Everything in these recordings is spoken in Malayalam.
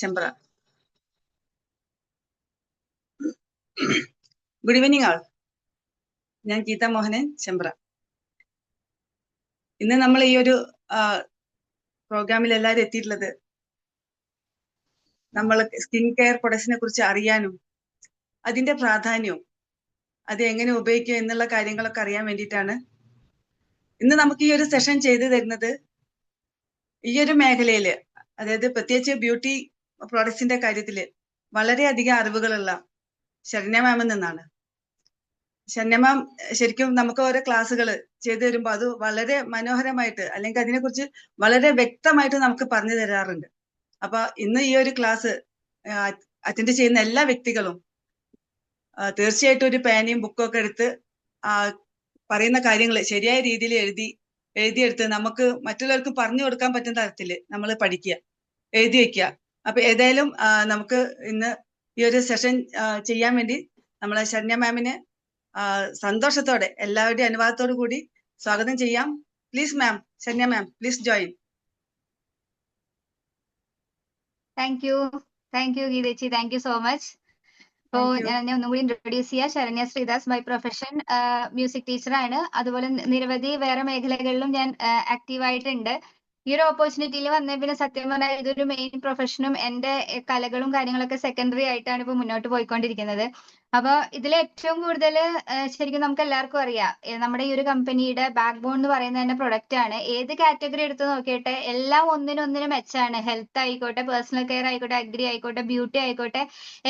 ചെമ്പ്ര. ഗുഡ് ഈവനിങ് ആൾ. ഞാൻ ഗീത മോഹനൻ, ചെമ്പ്ര. ഇന്ന് നമ്മൾ ഈ ഒരു പ്രോഗ്രാമിൽ എല്ലാവരും എത്തിയിട്ടുള്ളത് നമ്മൾ സ്കിൻ കെയർ പ്രൊഡക്ട്സിനെ കുറിച്ച് അറിയാനും അതിന്റെ പ്രാധാന്യവും അത് എങ്ങനെ ഉപയോഗിക്കുക എന്നുള്ള കാര്യങ്ങളൊക്കെ അറിയാൻ വേണ്ടിയിട്ടാണ്. ഇന്ന് നമുക്ക് ഈ ഒരു സെഷൻ ചെയ്തു തരുന്നത് ഈ ഒരു മേഖലയില്, അതായത് പ്രത്യേകിച്ച് ബ്യൂട്ടി പ്രോഡക്ട്സിന്റെ കാര്യത്തില് വളരെയധികം അറിവുകളുള്ള ശരണ്യ മാമിൽ നിന്നാണ്. ശരണ്യ മാം ശരിക്കും നമുക്ക് ഓരോ ക്ലാസ്സുകൾ ചെയ്തു തരുമ്പോൾ അത് വളരെ മനോഹരമായിട്ട് അല്ലെങ്കിൽ അതിനെക്കുറിച്ച് വളരെ വ്യക്തമായിട്ട് നമുക്ക് പറഞ്ഞു തരാറുണ്ട്. അപ്പൊ ഇന്ന് ഈ ഒരു ക്ലാസ് അറ്റൻഡ് ചെയ്യുന്ന എല്ലാ വ്യക്തികളും തീർച്ചയായിട്ടും ഒരു പേനയും ബുക്കും ഒക്കെ എടുത്ത് പറയുന്ന കാര്യങ്ങൾ ശരിയായ രീതിയിൽ എഴുതിയെടുത്ത് നമുക്ക് മറ്റുള്ളവർക്ക് പറഞ്ഞു കൊടുക്കാൻ പറ്റുന്ന തരത്തിൽ നമ്മൾ പഠിക്കുക, എഴുതി വെക്കുക. അപ്പൊ ഏതായാലും നമുക്ക് ഇന്ന് ഈ ഒരു സെഷൻ ചെയ്യാൻ വേണ്ടി നമ്മളെ ശരണ്യ മാമിനെ സന്തോഷത്തോടെ എല്ലാവരുടെയും അനുവാദത്തോടു കൂടി സ്വാഗതം ചെയ്യാം. Please ma'am, Saranya ma'am, please join. Thank you ഗീതേച്ചി, താങ്ക് യു സോ മച്ച്. അപ്പോൾ ഞാൻ ഒന്നും കൂടി ഇൻട്രൊഡ്യൂസ് ചെയ്യാം. Saranya Sreedas, by profession music ടീച്ചറാണ്. അതുപോലെ നിരവധി വേറെ മേഖലകളിലും ഞാൻ ആക്റ്റീവായിട്ടുണ്ട്. ഈ ഒരു ഓപ്പർച്യൂണിറ്റിയിൽ വന്ന പിന്നെ സത്യം പറഞ്ഞാൽ ഇതൊരു മെയിൻ പ്രൊഫഷനും എന്റെ കലകളും കാര്യങ്ങളൊക്കെ സെക്കൻഡറി ആയിട്ടാണ് ഇപ്പൊ മുന്നോട്ട് പോയിക്കൊണ്ടിരിക്കുന്നത്. അപ്പൊ ഇതിൽ ഏറ്റവും കൂടുതൽ ശരിക്കും നമുക്ക് എല്ലാവർക്കും അറിയാം, നമ്മുടെ ഈ ഒരു കമ്പനിയുടെ ബാക്ക് ബോൺ എന്ന് പറയുന്നത് തന്നെ പ്രൊഡക്റ്റ് ആണ്. ഏത് കാറ്റഗറി എടുത്ത് നോക്കിയിട്ട് എല്ലാം ഒന്നിനൊന്നിനും മെച്ചാണ്. ഹെൽത്ത് ആയിക്കോട്ടെ, പേഴ്സണൽ കെയർ ആയിക്കോട്ടെ, അഗ്രി ആയിക്കോട്ടെ, ബ്യൂട്ടി ആയിക്കോട്ടെ,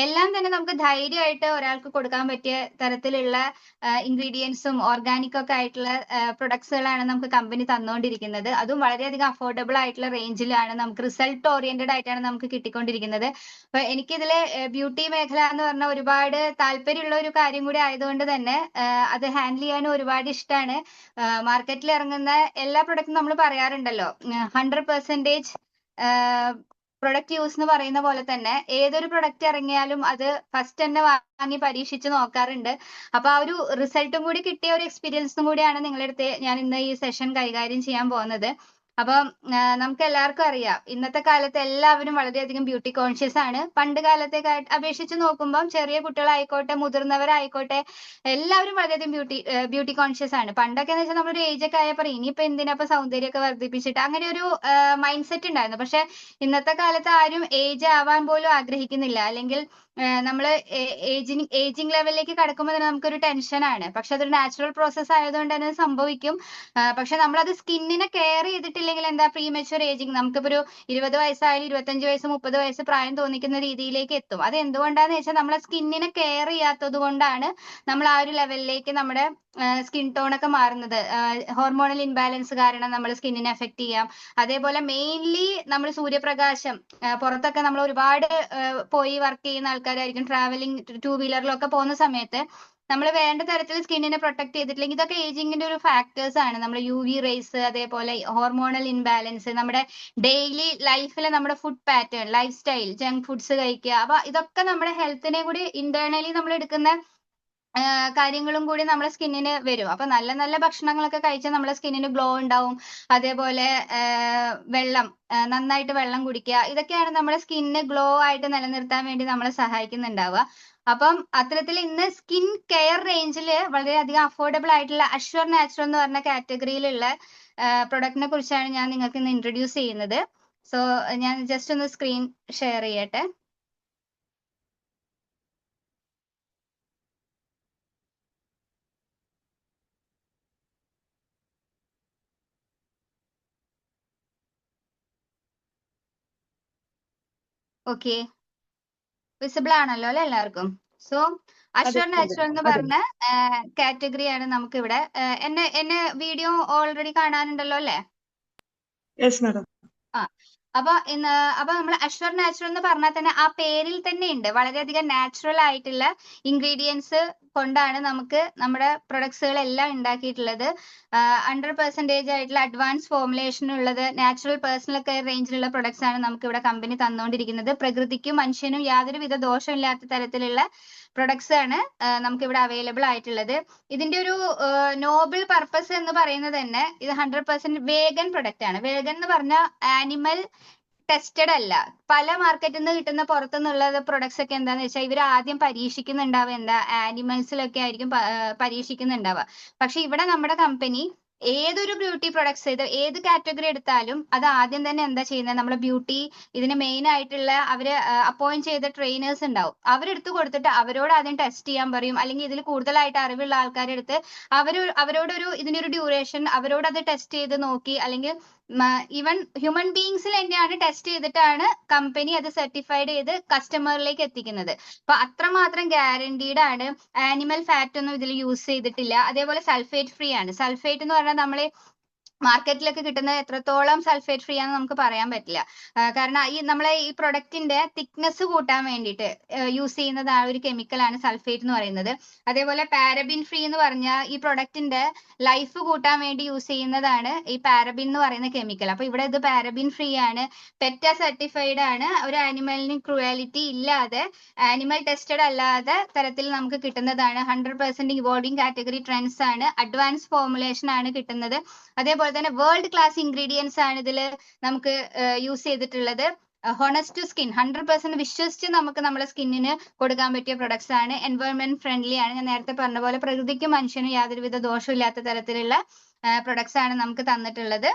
എല്ലാം തന്നെ നമുക്ക് ധൈര്യമായിട്ട് ഒരാൾക്ക് കൊടുക്കാൻ പറ്റിയ തരത്തിലുള്ള ഇൻഗ്രീഡിയൻസും ഓർഗാനിക് ഒക്കെ ആയിട്ടുള്ള പ്രൊഡക്ട്സുകളാണ് നമുക്ക് കമ്പനി തന്നുകൊണ്ടിരിക്കുന്നത്. അതും വളരെയധികം അഫോർഡബിൾ ആയിട്ടുള്ള റേഞ്ചിലാണ്, നമുക്ക് റിസൾട്ട് ഓറിയന്റഡ് ആയിട്ടാണ് നമുക്ക് കിട്ടിക്കൊണ്ടിരിക്കുന്നത്. അപ്പൊ എനിക്കിതിലെ ബ്യൂട്ടി മേഖല എന്ന് പറഞ്ഞാൽ ഒരുപാട് താല്പര്യമുള്ള ഒരു കാര്യം കൂടി ആയതുകൊണ്ട് തന്നെ അത് ഹാൻഡിൽ ചെയ്യാനും ഒരുപാട് ഇഷ്ടമാണ്. മാർക്കറ്റിൽ ഇറങ്ങുന്ന എല്ലാ പ്രൊഡക്റ്റും നമ്മൾ പറയാറുണ്ടല്ലോ 100% പ്രൊഡക്റ്റ് യൂസ് എന്ന് പറയുന്ന പോലെ തന്നെ ഏതൊരു പ്രൊഡക്റ്റ് ഇറങ്ങിയാലും അത് ഫസ്റ്റ് തന്നെ വാങ്ങി പരീക്ഷിച്ച് നോക്കാറുണ്ട്. അപ്പൊ ആ ഒരു റിസൾട്ടും കൂടി കിട്ടിയ ഒരു എക്സ്പീരിയൻസും കൂടിയാണ് നിങ്ങളുടെ അടുത്ത് ഞാൻ ഇന്ന് ഈ സെഷൻ കൈകാര്യം ചെയ്യാൻ പോകുന്നത്. അപ്പം നമുക്ക് എല്ലാവർക്കും അറിയാം, ഇന്നത്തെ കാലത്ത് എല്ലാവരും വളരെയധികം ബ്യൂട്ടി കോൺഷ്യസ് ആണ്. പണ്ട് കാലത്തെ അപേക്ഷിച്ച് നോക്കുമ്പോൾ ചെറിയ കുട്ടികളായിക്കോട്ടെ, മുതിർന്നവരായിക്കോട്ടെ, എല്ലാവരും വളരെയധികം ബ്യൂട്ടി കോൺഷ്യസ് ആണ്. പണ്ടൊക്കെ എന്ന് വെച്ചാൽ നമ്മളൊരു ഏജ് ഒക്കെ ആയപ്പോൾ ഇനിയിപ്പോ എന്തിനാ സൗന്ദര്യമൊക്കെ വർദ്ധിപ്പിച്ചിട്ട് അങ്ങനെ ഒരു മൈൻഡ് സെറ്റ് ഉണ്ടായിരുന്നു. പക്ഷെ ഇന്നത്തെ കാലത്ത് ആരും ഏജ് ആവാൻ പോലും ആഗ്രഹിക്കുന്നില്ല. അല്ലെങ്കിൽ നമ്മൾ ഏജിങ് ലെവലിലേക്ക് കടക്കുമ്പോൾ തന്നെ നമുക്കൊരു ടെൻഷനാണ്. പക്ഷെ അതൊരു നാച്ചുറൽ പ്രോസസ് ആയതുകൊണ്ട് തന്നെ സംഭവിക്കും. പക്ഷെ നമ്മളത് സ്കിന്നിനെ കെയർ ചെയ്തിട്ടില്ലെങ്കിൽ എന്താ പ്രീമച്വർ ഏജിങ്, നമുക്കിപ്പോ ഒരു 20 വയസ്സായാലും 25 വയസ്സ് 30 വയസ്സ് പ്രായം തോന്നിക്കുന്ന രീതിയിലേക്ക് എത്തും. അത് എന്തുകൊണ്ടാന്ന് വെച്ചാൽ നമ്മളെ സ്കിന്നിനെ കെയർ ചെയ്യാത്തത് കൊണ്ടാണ് നമ്മൾ ആ ഒരു ലെവലിലേക്ക് നമ്മുടെ സ്കിൻ ടോൺ ഒക്കെ മാറുന്നത്. ഹോർമോണൽ ഇൻബാലൻസ് കാരണം നമ്മൾ സ്കിന്നിനെ എഫക്ട് ചെയ്യാം. അതേപോലെ മെയിൻലി നമ്മൾ സൂര്യപ്രകാശം, പുറത്തൊക്കെ നമ്മൾ ഒരുപാട് പോയി വർക്ക് ചെയ്യുന്ന ആൾക്കാരായിരിക്കും, ട്രാവലിംഗ് 2 വീലറിലൊക്കെ പോകുന്ന സമയത്ത് നമ്മൾ വേണ്ട തരത്തിൽ സ്കിന്നിനെ പ്രൊട്ടക്ട് ചെയ്തിട്ടില്ലെങ്കിൽ ഇതൊക്കെ ഏജിങ്ങിന്റെ ഒരു ഫാക്ടേഴ്സ് ആണ്. നമ്മൾ UV റേസ്, അതേപോലെ ഹോർമോണൽ ഇൻബാലൻസ്, നമ്മുടെ ഡെയിലി ലൈഫിലെ നമ്മുടെ food pattern, life style, junk foods കഴിക്കുക, അപ്പൊ ഇതൊക്കെ നമ്മുടെ ഹെൽത്തിനെ കൂടി ഇന്റേണലി നമ്മൾ എടുക്കുന്ന കാര്യങ്ങളും കൂടി നമ്മുടെ സ്കിന്നിന് വരും. അപ്പൊ നല്ല നല്ല ഭക്ഷണങ്ങളൊക്കെ കഴിച്ചാൽ നമ്മുടെ സ്കിന്നിന് ഗ്ലോ ഉണ്ടാവും. അതേപോലെ വെള്ളം, നന്നായിട്ട് വെള്ളം കുടിക്കുക, ഇതൊക്കെയാണ് നമ്മുടെ സ്കിന്നിന് ഗ്ലോ ആയിട്ട് നിലനിർത്താൻ വേണ്ടി നമ്മളെ സഹായിക്കുന്നുണ്ടാവുക. അപ്പം അത്തരത്തിൽ ഇന്ന് സ്കിൻ കെയർ റേഞ്ചിൽ വളരെയധികം അഫോർഡബിൾ ആയിട്ടുള്ള അഷ്വർ നാച്ചുറൽ എന്ന് പറഞ്ഞ കാറ്റഗറിയിലുള്ള പ്രൊഡക്റ്റിനെ കുറിച്ചാണ് ഞാൻ നിങ്ങൾക്ക് ഇന്ന് ഇൻട്രൊഡ്യൂസ് ചെയ്യുന്നത്. സോ ഞാൻ ജസ്റ്റ് ഒന്ന് സ്ക്രീൻ ഷെയർ ചെയ്യട്ടെ. ഓക്കെ, വിസിബിൾ ആണല്ലോ അല്ലെ എല്ലാവർക്കും? സോ അഷ്വർ നാച്ചുറൽ എന്ന് പറഞ്ഞ കാറ്റഗറിയാണ് നമുക്ക് ഇവിടെ. എന്നെ വീഡിയോ ഓൾറെഡി കാണാനുണ്ടല്ലോ അല്ലെ? അപ്പൊ നമ്മൾ അഷ്വർ നാച്ചുറൽ എന്ന് പറഞ്ഞാൽ തന്നെ ആ പേരിൽ തന്നെ ഉണ്ട് വളരെയധികം നാച്ചുറൽ ആയിട്ടുള്ള ഇൻഗ്രീഡിയൻസ് കൊണ്ടാണ് നമുക്ക് നമ്മുടെ പ്രൊഡക്ട്സുകളെല്ലാം ഉണ്ടാക്കിയിട്ടുള്ളത്. 100% ആയിട്ടുള്ള അഡ്വാൻസ് ഫോർമുലേഷൻ ഉള്ളത് നാച്ചുറൽ പേഴ്സണൽ കെയർ റേഞ്ചിലുള്ള പ്രൊഡക്ട്സ് ആണ് നമുക്ക് ഇവിടെ കമ്പനി തന്നുകൊണ്ടിരിക്കുന്നത്. പ്രകൃതിക്കും മനുഷ്യനും യാതൊരുവിധ ദോഷമില്ലാത്ത തരത്തിലുള്ള പ്രൊഡക്ട്സ് ആണ് നമുക്ക് ഇവിടെ അവൈലബിൾ ആയിട്ടുള്ളത്. ഇതിന്റെ ഒരു നോബിൾ പർപ്പസ് എന്ന് പറയുന്നത് തന്നെ ഇത് 100% വേഗൻ പ്രൊഡക്റ്റ് ആണ്. വേഗൻ എന്ന് പറഞ്ഞാൽ ആനിമൽ ടെസ്റ്റഡ് അല്ല. പല മാർക്കറ്റിൽ നിന്ന് കിട്ടുന്ന പുറത്തുനിന്നുള്ള പ്രൊഡക്ട്സ് ഒക്കെ എന്താന്ന് വെച്ചാൽ ഇവർ ആദ്യം പരീക്ഷിക്കുന്നുണ്ടാവുക എന്താ ആനിമൽസിലൊക്കെ ആയിരിക്കും പരീക്ഷിക്കുന്നുണ്ടാവുക. പക്ഷെ ഇവിടെ നമ്മുടെ കമ്പനി ഏതൊരു ബ്യൂട്ടി പ്രൊഡക്ട്സ് ഏത് കാറ്റഗറി എടുത്താലും അത് ആദ്യം തന്നെ എന്താ ചെയ്യുന്നത്, നമ്മുടെ ബ്യൂട്ടി ഇതിന് മെയിൻ ആയിട്ടുള്ള അവര് അപ്പോയിന്റ് ചെയ്ത ട്രെയിനേഴ്സ് ഉണ്ടാവും, അവരെടുത്ത് കൊടുത്തിട്ട് അവരോട് ആദ്യം ടെസ്റ്റ് ചെയ്യാൻ പറയും. അല്ലെങ്കിൽ ഇതിൽ കൂടുതലായിട്ട് അറിവുള്ള ആൾക്കാരുടെ അടുത്ത് അവരോടൊരു ഇതിനൊരു ഡ്യൂറേഷൻ അവരോട് അത് ടെസ്റ്റ് ചെയ്ത് നോക്കി, അല്ലെങ്കിൽ ഈവൻ ഹ്യൂമൻ ബീങ്സിൽ തന്നെയാണ് ടെസ്റ്റ് ചെയ്തിട്ടാണ് കമ്പനി അത് സർട്ടിഫൈഡ് ചെയ്ത് കസ്റ്റമറിലേക്ക് എത്തിക്കുന്നത്. അപ്പൊ അത്രമാത്രം ഗ്യാരണ്ടീഡ് ആണ്. ആനിമൽ ഫാറ്റ് ഒന്നും ഇതിൽ യൂസ് ചെയ്തിട്ടില്ല. അതേപോലെ സൾഫേറ്റ് ഫ്രീ ആണ്. സൾഫേറ്റ് എന്ന് പറഞ്ഞാൽ നമ്മൾ മാർക്കറ്റിലൊക്കെ കിട്ടുന്ന എത്രത്തോളം സൾഫേറ്റ് ഫ്രീ ആണെന്ന് നമുക്ക് പറയാൻ പറ്റില്ല. കാരണം നമ്മളെ ഈ പ്രൊഡക്റ്റിന്റെ തിക്നെസ് കൂട്ടാൻ വേണ്ടിയിട്ട് യൂസ് ചെയ്യുന്നത് ആ ഒരു കെമിക്കലാണ് സൾഫേറ്റ് എന്ന് പറയുന്നത്. അതേപോലെ പാരബിൻ ഫ്രീ എന്ന് പറഞ്ഞാൽ ഈ പ്രൊഡക്റ്റിന്റെ ലൈഫ് കൂട്ടാൻ വേണ്ടി യൂസ് ചെയ്യുന്നതാണ് ഈ പാരബിൻ എന്ന് പറയുന്ന കെമിക്കൽ. അപ്പൊ ഇവിടെ ഇത് പാരബിൻ ഫ്രീ ആണ്, പെറ്റ സർട്ടിഫൈഡ് ആണ്, ഒരു ആനിമലിന് ക്രൂവാലിറ്റി ഇല്ലാതെ ആനിമൽ ടെസ്റ്റഡ് അല്ലാതെ തരത്തിൽ നമുക്ക് കിട്ടുന്നതാണ്. 100% ഇവോൾവിംഗ് കാറ്റഗറി ട്രെൻഡ്സ് ആണ്, അഡ്വാൻസ് ഫോർമുലേഷൻ ആണ് കിട്ടുന്നത്. അതേപോലെ തന്നെ വേൾഡ് ക്ലാസ് ഇൻഗ്രീഡിയൻസ് ആണ് ഇതിൽ നമുക്ക് യൂസ് ചെയ്തിട്ടുള്ളത്. ഹോണസ്റ്റ് ടു സ്കിൻ 100% വിശ്വസിച്ച് നമുക്ക് നമ്മുടെ സ്കിന്നിന് കൊടുക്കാൻ പറ്റിയ പ്രൊഡക്ട്സ് ആണ്. എൻവയോൺമെന്റ് ഫ്രണ്ട്ലി ആണ്. ഞാൻ നേരത്തെ പറഞ്ഞ പോലെ പ്രകൃതിക്കും മനുഷ്യനും യാതൊരുവിധ ദോഷമില്ലാത്ത തരത്തിലുള്ള പ്രൊഡക്ട്സ് ആണ് നമുക്ക് തന്നിട്ടുള്ളത്.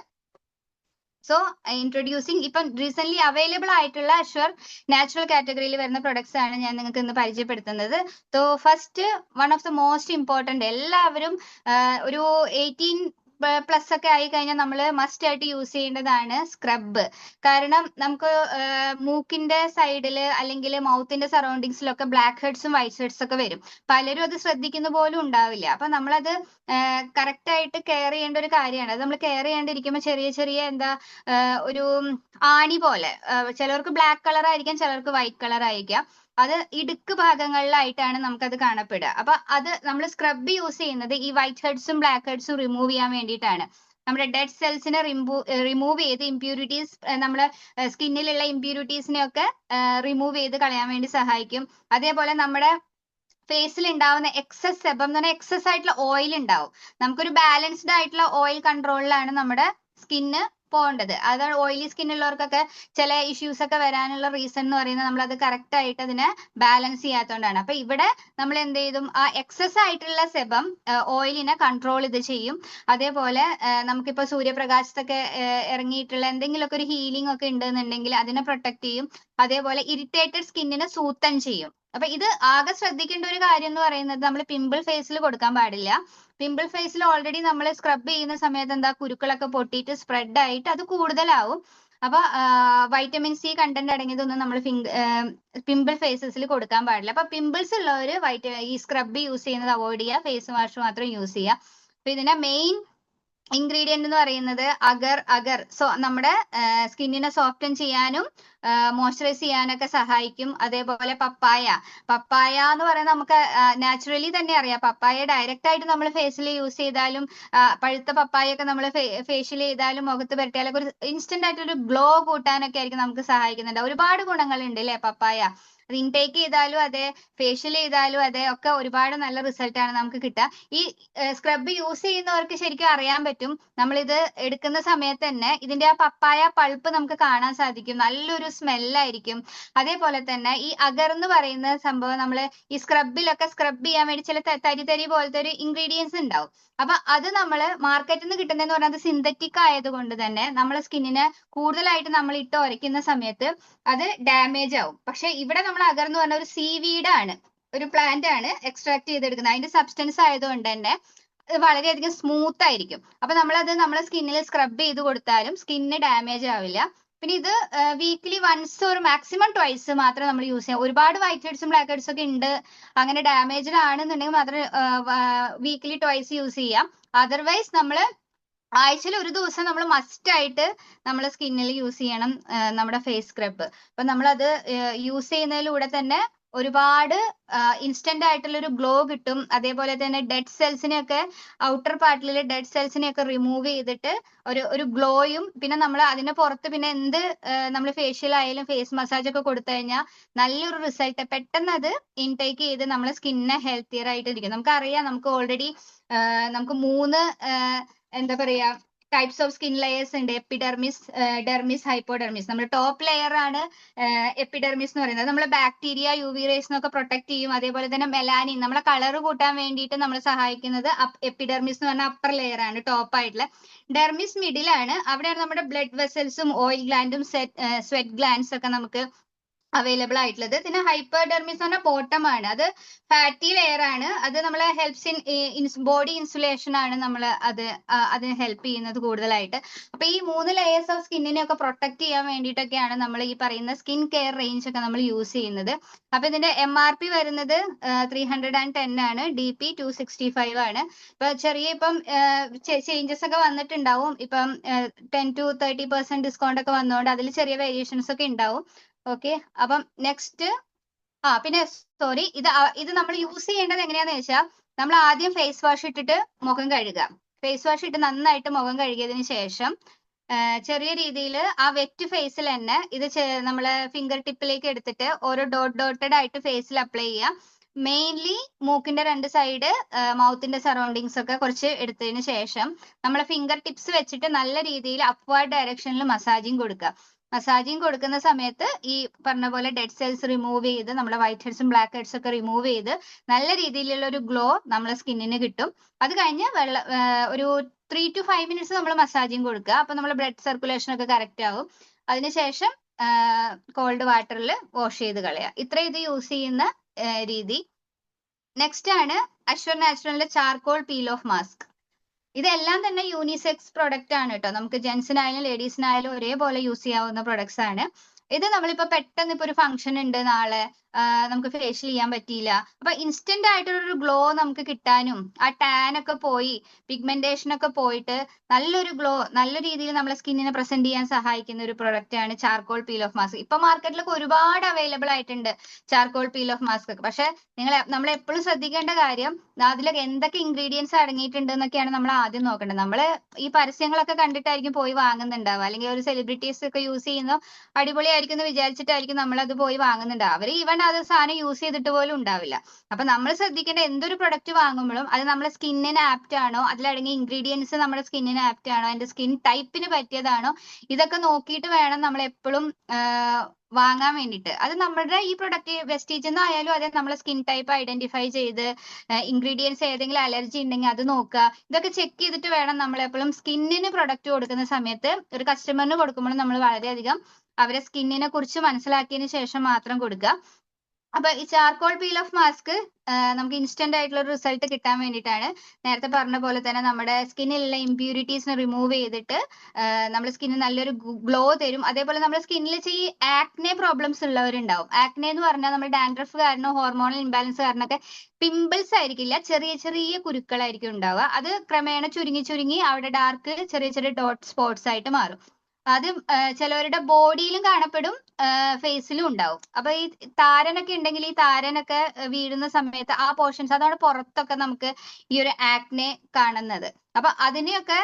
സോ ഇൻട്രൊഡ്യൂസിങ് ഇപ്പം റീസെന്റ് അവൈലബിൾ ആയിട്ടുള്ള അഷ്വർ നാച്ചുറൽ കാറ്റഗറിയിൽ വരുന്ന പ്രൊഡക്ട്സ് ആണ് ഞാൻ നിങ്ങൾക്ക് ഇന്ന് പരിചയപ്പെടുത്തുന്നത്. So first one of the most important, എല്ലാവരും ഒരു 18 പ്ലസ് ഒക്കെ ആയി കഴിഞ്ഞാൽ നമ്മൾ മസ്റ്റ് ആയിട്ട് യൂസ് ചെയ്യേണ്ടതാണ് സ്ക്രബ്. കാരണം നമുക്ക് മൂക്കിന്റെ സൈഡിൽ അല്ലെങ്കിൽ മൗത്തിന്റെ സറൗണ്ടിങ്സിലൊക്കെ ബ്ലാക്ക് ഹെഡ്സും വൈറ്റ് ഹെഡ്സ് ഒക്കെ വരും. പലരും അത് ശ്രദ്ധിക്കുന്ന പോലും ഉണ്ടാവില്ല. അപ്പൊ നമ്മളത് കറക്റ്റ് ആയിട്ട് കെയർ ചെയ്യേണ്ട ഒരു കാര്യമാണ്. അത് നമ്മൾ കെയർ ചെയ്യാണ്ടിരിക്കുമ്പോൾ ചെറിയ ചെറിയ ഒരു ആണി പോലെ, ചിലർക്ക് ബ്ലാക്ക് കളർ ആയിരിക്കാം, ചിലർക്ക് വൈറ്റ് കളർ ആയിരിക്കാം, അത് ഇടുക്ക് ഭാഗങ്ങളിലായിട്ടാണ് നമുക്കത് കാണപ്പെടുക. അപ്പൊ അത് നമ്മൾ സ്ക്രബ് യൂസ് ചെയ്യുന്നത് ഈ വൈറ്റ് ഹെഡ്സും ബ്ലാക്ക് ഹെഡ്സും റിമൂവ് ചെയ്യാൻ വേണ്ടിയിട്ടാണ്. നമ്മുടെ ഡെഡ് സെൽസിനെ റിമൂവ് ചെയ്ത് ഇമ്പ്യൂരിറ്റീസ്, നമ്മുടെ സ്കിന്നിലുള്ള ഇമ്പ്യൂരിറ്റീസിനെ ഒക്കെ റിമൂവ് ചെയ്ത് കളയാൻ വേണ്ടി സഹായിക്കും. അതേപോലെ നമ്മുടെ ഫേസിൽ ഉണ്ടാവുന്ന എക്സസ് സെബം എന്ന് പറഞ്ഞാൽ എക്സസ് ആയിട്ടുള്ള ഓയിൽ ഉണ്ടാവും. നമുക്കൊരു ബാലൻസ്ഡ് ആയിട്ടുള്ള ഓയിൽ കൺട്രോളിലാണ് നമ്മുടെ സ്കിന്ന് പോകേണ്ടത്. അതാണ് ഓയിലി സ്കിൻ ഉള്ളവർക്കൊക്കെ ചില ഇഷ്യൂസ് ഒക്കെ വരാനുള്ള റീസൺ എന്ന് പറയുന്നത് നമ്മൾ അത് കറക്റ്റ് ആയിട്ട് അതിനെ ബാലൻസ് ചെയ്യാത്തതുകൊണ്ടാണ്. അപ്പൊ ഇവിടെ നമ്മൾ എന്ത് ചെയ്തും ആ എക്സസ് ആയിട്ടുള്ള സെബം ഓയിലിനെ കൺട്രോൾ ഇത് ചെയ്യും. അതേപോലെ നമുക്കിപ്പോ സൂര്യപ്രകാശത്തൊക്കെ ഇറങ്ങിയിട്ടുള്ള എന്തെങ്കിലുമൊക്കെ ഒരു ഹീലിംഗ് ഒക്കെ ഉണ്ടെന്നുണ്ടെങ്കിൽ അതിനെ പ്രൊട്ടക്ട് ചെയ്യും. അതേപോലെ ഇറിറ്റേറ്റഡ് സ്കിന്നിനെ സൂത്തൻ ചെയ്യും. അപ്പൊ ഇത് ആകെ ശ്രദ്ധിക്കേണ്ട ഒരു കാര്യം എന്ന് പറയുന്നത് നമ്മൾ പിമ്പിൾ ഫേസിൽ കൊടുക്കാൻ പാടില്ല. പിമ്പിൾ ഫേസിൽ ഓൾറെഡി നമ്മൾ സ്ക്രബ് ചെയ്യുന്ന സമയത്ത് എന്താ കുരുക്കളൊക്കെ പൊട്ടിയിട്ട് സ്പ്രെഡ് ആയിട്ട് അത് കൂടുതലാവും. അപ്പൊ വൈറ്റമിൻ സി കണ്ടന്റ് അടങ്ങിയതൊന്നും നമ്മൾ പിമ്പിൾ ഫേസസിൽ കൊടുക്കാൻ പാടില്ല. അപ്പൊ പിമ്പിൾസ് ഉള്ളവർ ഈ സ്ക്രബ് യൂസ് ചെയ്യുന്നത് അവോയ്ഡ് ചെയ്യുക, ഫേസ് വാഷ് മാത്രം യൂസ് ചെയ്യുക. അപ്പൊ ഇതിന്റെ മെയിൻ ഇൻഗ്രീഡിയന്റ് എന്ന് പറയുന്നത് അഗർ നമ്മുടെ സ്കിന്നിനെ സോഫ്റ്റൻ ചെയ്യാനും മോയ്സ്ചറൈസ് ചെയ്യാനൊക്കെ സഹായിക്കും. അതേപോലെ പപ്പായ എന്ന് പറയുന്നത് നമുക്ക് നാച്ചുറലി തന്നെ അറിയാം. പപ്പായ ഡയറക്റ്റ് ആയിട്ട് നമ്മൾ ഫേസിൽ യൂസ് ചെയ്താലും പഴുത്ത പപ്പായ ഒക്കെ നമ്മൾ ഫേഷ്യൽ ചെയ്താലും മുഖത്ത് പുരട്ടിയാലൊക്കെ ഒരു ഇൻസ്റ്റന്റ് ആയിട്ടൊരു ഗ്ലോ കൂട്ടാനൊക്കെ ആയിരിക്കും നമുക്ക് സഹായിക്കുന്നുണ്ട്. ഒരുപാട് ഗുണങ്ങളുണ്ട് അല്ലേ പപ്പായ. അത് ഇൻടേക്ക് ചെയ്താലും അതെ, ഫേഷ്യൽ ചെയ്താലും അതെ, ഒക്കെ ഒരുപാട് നല്ല റിസൾട്ട് ആണ് നമുക്ക് കിട്ടുക. ഈ സ്ക്രബ് യൂസ് ചെയ്യുന്നവർക്ക് ശരിക്കും അറിയാൻ പറ്റും. നമ്മളിത് എടുക്കുന്ന സമയത്ത് തന്നെ ഇതിന്റെ ആ പപ്പായ പൾപ്പ് നമുക്ക് കാണാൻ സാധിക്കും. നല്ലൊരു സ്മെല്ലായിരിക്കും. അതേപോലെ തന്നെ ഈ അഗർ എന്ന് പറയുന്ന സംഭവം നമ്മൾ ഈ സ്ക്രബിലൊക്കെ സ്ക്രബ് ചെയ്യാൻ വേണ്ടി ചില തരി പോലത്തെ ഒരു ഇൻഗ്രീഡിയൻസ് ഉണ്ടാവും. അപ്പൊ അത് നമ്മൾ മാർക്കറ്റിൽ നിന്ന് കിട്ടുന്നതെന്ന് പറഞ്ഞാൽ സിന്തറ്റിക് ആയതുകൊണ്ട് തന്നെ നമ്മളെ സ്കിന്നിനെ കൂടുതലായിട്ട് നമ്മൾ ഇട്ട് ഉരയ്ക്കുന്ന സമയത്ത് അത് ഡാമേജ് ആവും. പക്ഷെ ഇവിടെ നമ്മൾ അഗർ എന്ന് പറഞ്ഞ ഒരു സീവീഡ് ആണ്, ഒരു പ്ലാന്റ് ആണ് എക്സ്ട്രാക്ട് ചെയ്തെടുക്കുന്നത്. അതിന്റെ സബ്സ്റ്റൻസ് ആയതുകൊണ്ട് തന്നെ വളരെയധികം സ്മൂത്ത് ആയിരിക്കും. അപ്പൊ നമ്മളത് നമ്മളെ സ്കിന്നിൽ സ്ക്രബ് ചെയ്ത് കൊടുത്താലും സ്കിന്നിന് ഡാമേജ് ആവില്ല. പിന്നെ ഇത് വീക്ക്ലി വൺസ് ഒരു മാക്സിമം ട്വൈസ് മാത്രം നമ്മൾ യൂസ് ചെയ്യാം. ഒരുപാട് വൈറ്റ് ഹെഡ്സും ബ്ലാക്ക് ഹെഡ്സും ഒക്കെ ഉണ്ട്, അങ്ങനെ ഡാമേജ്ഡ് ആണെന്നുണ്ടെങ്കിൽ മാത്രം വീക്ക്ലി ട്വൈസ് യൂസ് ചെയ്യാം. അതർവൈസ് നമ്മൾ ആഴ്ചയിൽ ഒരു ദിവസം നമ്മൾ മസ്റ്റ് ആയിട്ട് നമ്മൾ സ്കിന്നിൽ യൂസ് ചെയ്യണം നമ്മുടെ ഫേസ് സ്ക്രബ്. അപ്പൊ നമ്മളത് യൂസ് ചെയ്യുന്നതിലൂടെ തന്നെ ഒരുപാട് ഇൻസ്റ്റന്റ് ആയിട്ടുള്ള ഒരു ഗ്ലോ കിട്ടും. അതേപോലെ തന്നെ ഡെഡ് സെൽസിനെയൊക്കെ ഔട്ടർ പാർട്ടിലെ ഡെഡ് സെൽസിനെയൊക്കെ റിമൂവ് ചെയ്തിട്ട് ഒരു ഗ്ലോയും, പിന്നെ നമ്മൾ അതിന് പുറത്ത് പിന്നെ എന്ത് നമ്മൾ ഫേഷ്യൽ ആയാലും ഫേസ് മസാജ് ഒക്കെ കൊടുത്തു കഴിഞ്ഞാൽ നല്ലൊരു റിസൾട്ട് പെട്ടെന്ന് അത് ഇൻടേക്ക് ചെയ്ത് നമ്മളെ സ്കിന്നിനെ ഹെൽത്തിയർ ആയിട്ട് ഇരിക്കും. നമുക്കറിയാം, നമുക്ക് ഓൾറെഡി നമുക്ക് 3 എന്താ പറയാ ടൈപ്സ് ഓഫ് സ്കിൻ ലെയേഴ്സ് ഉണ്ട്. Epidermis, dermis, hypodermis. നമ്മുടെ ടോപ്പ് ലെയർ ആണ് എപ്പിഡെർമിസ് എന്ന് പറയുന്നത്. നമ്മളെ ബാക്ടീരിയ, യുവി റേസ് എന്നൊക്കെ പ്രൊട്ടക്ട് ചെയ്യും. അതേപോലെ തന്നെ മെലാനിൻ, നമ്മളെ കളർ കൂട്ടാൻ വേണ്ടിയിട്ട് നമ്മളെ സഹായിക്കുന്നത് എപ്പിഡെർമിസ് എന്ന് പറഞ്ഞ അപ്പർ ലെയർ ആണ്, ടോപ്പ് ആയിട്ടുള്ള. ഡെർമിസ് മിഡിൽ ആണ്. അവിടെയാണ് നമ്മുടെ ബ്ലഡ് വെസൽസും ഓയിൽ ഗ്ലാൻഡും സ്വെറ്റ് ഗ്ലാൻഡ്സ് ഒക്കെ നമുക്ക് അവൈലബിൾ ആയിട്ടുള്ളത്. പിന്നെ ഹൈപ്പർഡെർമിസ് പറഞ്ഞ ബോട്ടം ആണ്. അത് ഫാറ്റി ലെയർ ആണ്. അത് നമ്മളെ ഹെൽപ്സ് ഇൻ ബോഡി ഇൻസുലേഷൻ ആണ് നമ്മൾ അതിന് ഹെൽപ്പ് ചെയ്യുന്നത് കൂടുതലായിട്ട്. അപ്പൊ ഈ 3 ലെയേഴ്സ് ഓഫ് സ്കിന്നിനെ ഒക്കെ പ്രൊട്ടക്ട് ചെയ്യാൻ വേണ്ടിയിട്ടൊക്കെയാണ് നമ്മൾ ഈ പറയുന്ന സ്കിൻ കെയർ റേഞ്ച് ഒക്കെ നമ്മൾ യൂസ് ചെയ്യുന്നത്. അപ്പൊ ഇതിന്റെ MRP വരുന്നത് 310 ആണ്, DP 265 ആണ്. ഇപ്പൊ ചെറിയ ചേഞ്ചസ് ഒക്കെ വന്നിട്ടുണ്ടാവും. ഇപ്പം 10 to 30% ഡിസ്കൗണ്ട് ഒക്കെ വന്നതുകൊണ്ട് അതിൽ ചെറിയ വേരിയേഷൻസ് ഒക്കെ ഉണ്ടാവും. ഓക്കെ, അപ്പം നെക്സ്റ്റ് പിന്നെ സോറി, ഇത് നമ്മൾ യൂസ് ചെയ്യേണ്ടത് എങ്ങനെയാന്ന് വെച്ചാൽ നമ്മൾ ആദ്യം ഫേസ് വാഷ് ഇട്ടിട്ട് മുഖം കഴുകുക. ഫേസ് വാഷ് ഇട്ട് നന്നായിട്ട് മുഖം കഴുകിയതിന് ശേഷം ചെറിയ രീതിയിൽ ആ വെറ്റ് ഫേസിൽ തന്നെ ഇത് നമ്മള് ഫിംഗർ ടിപ്പിലേക്ക് എടുത്തിട്ട് ഓരോ ഡോട്ടഡ് ആയിട്ട് ഫേസിൽ അപ്ലൈ ചെയ്യുക. മെയിൻലി മൂക്കിന്റെ 2 സൈഡ്, മൗത്തിന്റെ സറൗണ്ടിങ്സ് ഒക്കെ കുറച്ച് എടുത്തതിന് ശേഷം നമ്മളെ ഫിംഗർ ടിപ്സ് വെച്ചിട്ട് നല്ല രീതിയിൽ അപ്വേർഡ് ഡയറക്ഷനിൽ മസാജിങ് കൊടുക്കുക. മസാജിങ് കൊടുക്കുന്ന സമയത്ത് ഈ പറഞ്ഞ പോലെ ഡെഡ് സെൽസ് റിമൂവ് ചെയ്ത് നമ്മുടെ വൈറ്റ് ഹെഡ്സും ബ്ലാക്ക് ഹെഡ്സും ഒക്കെ റിമൂവ് ചെയ്ത് നല്ല രീതിയിലുള്ള ഒരു ഗ്ലോ നമ്മളെ സ്കിന്നിന് കിട്ടും. അത് കഴിഞ്ഞ് ഒരു 3 to 5 minutes നമ്മൾ മസാജിങ് കൊടുക്കുക. അപ്പൊ നമ്മുടെ ബ്ലഡ് സർക്കുലേഷൻ ഒക്കെ കറക്റ്റ് ആവും. അതിനുശേഷം കോൾഡ് വാട്ടറിൽ വാഷ് ചെയ്ത് കളയുക. ഇത്ര ഇത് യൂസ് ചെയ്യുന്ന രീതി. നെക്സ്റ്റ് ആണ് അഷ്വർ നാച്ചുറലിന്റെ ചാർക്കോൾ പീൽ ഓഫ് മാസ്ക്. ഇതെല്ലാം തന്നെ യൂണിസെക്സ് പ്രൊഡക്റ്റ് ആണ് കേട്ടോ. നമുക്ക് ജെന്റ്സിനായാലും ലേഡീസിനായാലും ഒരേപോലെ യൂസ് ചെയ്യാവുന്ന പ്രൊഡക്ട്സ് ആണ്. ഇത് നമ്മളിപ്പോ പെട്ടെന്ന് ഇപ്പൊ ഒരു ഫംഗ്ഷൻ ഉണ്ട് നാളെ, നമുക്ക് ഫേഷ്യൽ ചെയ്യാൻ പറ്റിയില്ല, അപ്പൊ ഇൻസ്റ്റന്റ് ആയിട്ടൊരു ഗ്ലോ നമുക്ക് കിട്ടാനും ആ ടാൻ ഒക്കെ പോയി പിഗ്മെന്റേഷൻ ഒക്കെ പോയിട്ട് നല്ലൊരു ഗ്ലോ നല്ല രീതിയിൽ നമ്മളെ സ്കിന്നിനെ പ്രസന്റ് ചെയ്യാൻ സഹായിക്കുന്ന ഒരു പ്രൊഡക്റ്റ് ആണ് ചാർക്കോൾ പീൽ ഓഫ് മാസ്ക്. ഇപ്പൊ മാർക്കറ്റിലൊക്കെ ഒരുപാട് അവൈലബിൾ ആയിട്ടുണ്ട് ചാർക്കോൾ പീൽ ഓഫ് മാസ്ക് ഒക്കെ. പക്ഷെ നമ്മൾ എപ്പോഴും ശ്രദ്ധിക്കേണ്ട കാര്യം അതിലൊക്കെ എന്തൊക്കെ ഇൻഗ്രീഡിയൻസ് അടങ്ങിയിട്ടുണ്ട് എന്നൊക്കെയാണ് നമ്മൾ ആദ്യം നോക്കേണ്ടത്. നമ്മൾ ഈ പരസ്യങ്ങളൊക്കെ കണ്ടിട്ടായിരിക്കും പോയി വാങ്ങുന്നുണ്ടാവുക, അല്ലെങ്കിൽ ഒരു സെലിബ്രിറ്റീസ് ഒക്കെ യൂസ് ചെയ്യുന്ന അടിപൊളിയായിരിക്കും എന്ന് വിചാരിച്ചിട്ടായിരിക്കും നമ്മൾ അത് പോയി വാങ്ങുന്നുണ്ടാവുക. അവർ ഈവൻ അത് സാധനം യൂസ് ചെയ്തിട്ട് പോലും ഉണ്ടാവില്ല. അപ്പൊ നമ്മൾ ശ്രദ്ധിക്കേണ്ട എന്തൊരു പ്രൊഡക്റ്റ് വാങ്ങുമ്പോഴും അത് നമ്മുടെ സ്കിന്നിന് ആപ്റ്റ് ആണോ, അതിലടങ്ങിയ ഇൻഗ്രീഡിയൻസ് നമ്മുടെ സ്കിന്നിന് ആപ്റ്റ് ആണോ, അതിന്റെ സ്കിൻ ടൈപ്പിന് പറ്റിയതാണോ, ഇതൊക്കെ നോക്കിയിട്ട് വേണം നമ്മൾ എപ്പോഴും വാങ്ങാൻ വേണ്ടിയിട്ട്. അത് നമ്മുടെ ഈ പ്രൊഡക്റ്റ് വെസ്റ്റീജ് എന്നായാലും അതെ, നമ്മളെ സ്കിൻ ടൈപ്പ് ഐഡന്റിഫൈ ചെയ്ത് ഇൻഗ്രീഡിയൻസ് ഏതെങ്കിലും അലർജി ഉണ്ടെങ്കിൽ അത് നോക്കുക. ഇതൊക്കെ ചെക്ക് ചെയ്തിട്ട് വേണം നമ്മൾ എപ്പോഴും സ്കിന്നിന് പ്രൊഡക്റ്റ് കൊടുക്കുന്ന സമയത്ത്, ഒരു കസ്റ്റമറിന് കൊടുക്കുമ്പോഴും നമ്മൾ വളരെയധികം അവരെ സ്കിന്നിനെ കുറിച്ച് മനസ്സിലാക്കിയതിന് ശേഷം മാത്രം കൊടുക്കുക. അപ്പൊ ഈ ചാർക്കോൾ പീൽ ഓഫ് മാസ്ക് നമുക്ക് ഇൻസ്റ്റന്റ് ആയിട്ടുള്ള ഒരു റിസൾട്ട് കിട്ടാൻ വേണ്ടിയിട്ടാണ്. നേരത്തെ പറഞ്ഞ പോലെ തന്നെ നമ്മുടെ സ്കിന്നിലുള്ള ഇമ്പ്യൂരിറ്റീസിനെ റിമൂവ് ചെയ്തിട്ട് നമ്മുടെ സ്കിന്നിന് നല്ലൊരു ഗ്ലോ തരും. അതേപോലെ നമ്മുടെ സ്കിന്നിൽ ഈ ആക്നെ പ്രോബ്ലംസ് ഉള്ളവരുണ്ടാവും. ആക്നെ എന്ന് പറഞ്ഞാൽ നമ്മുടെ ഡാൻഡ്രഫ് കാരണം, ഹോർമോണൽ ഇംബാലൻസ് കാരണമൊക്കെ പിമ്പിൾസ് ആയിരിക്കില്ല, ചെറിയ ചെറിയ കുരുക്കളായിരിക്കും ഉണ്ടാവുക. അത് ക്രമേണ ചുരുങ്ങി ചുരുങ്ങി അവിടെ ഡാർക്ക് ചെറിയ ചെറിയ ഡോട്ട് സ്പോട്ട്സ് ആയിട്ട് മാറും. അത് ചിലവരുടെ ബോഡിയിലും കാണപ്പെടും, ഫേസിലും ഉണ്ടാവും. അപ്പൊ ഈ താരനൊക്കെ ഉണ്ടെങ്കിൽ ഈ താരനൊക്കെ വീഴുന്ന സമയത്ത് ആ പോർഷൻസ്, അതാണ് പുറത്തൊക്കെ നമുക്ക് ഈ ഒരു ആക്നെ കാണുന്നത്. അപ്പൊ അതിനെയൊക്കെ